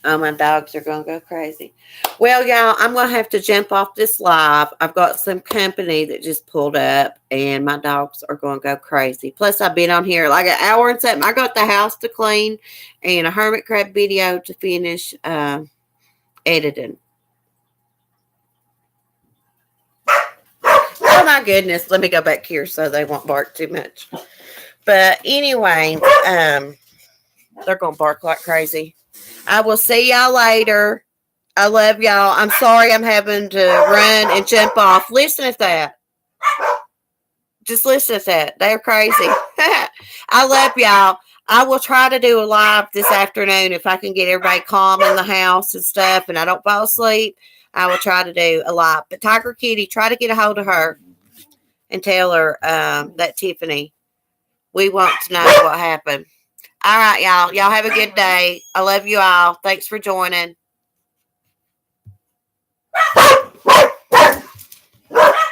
Oh, my dogs are going to go crazy. Well, y'all, I'm going to have to jump off this live. I've got some company that just pulled up, and my dogs are going to go crazy. Plus, I've been on here like an hour and something. I got the house to clean and a hermit crab video to finish editing. Oh, my goodness. Let me go back here so they won't bark too much. But anyway, they're going to bark like crazy. I will see y'all later. I love y'all. I'm sorry I'm having to run and jump off. Listen to that. Just listen to that. They're crazy. I love y'all. I will try to do a live this afternoon if I can get everybody calm in the house and stuff and I don't fall asleep. I will try to do a live. But Tiger Kitty, try to get a hold of her and tell her that Tiffany, we want to know what happened. All right, y'all. Y'all have a good day. I love you all. Thanks for joining.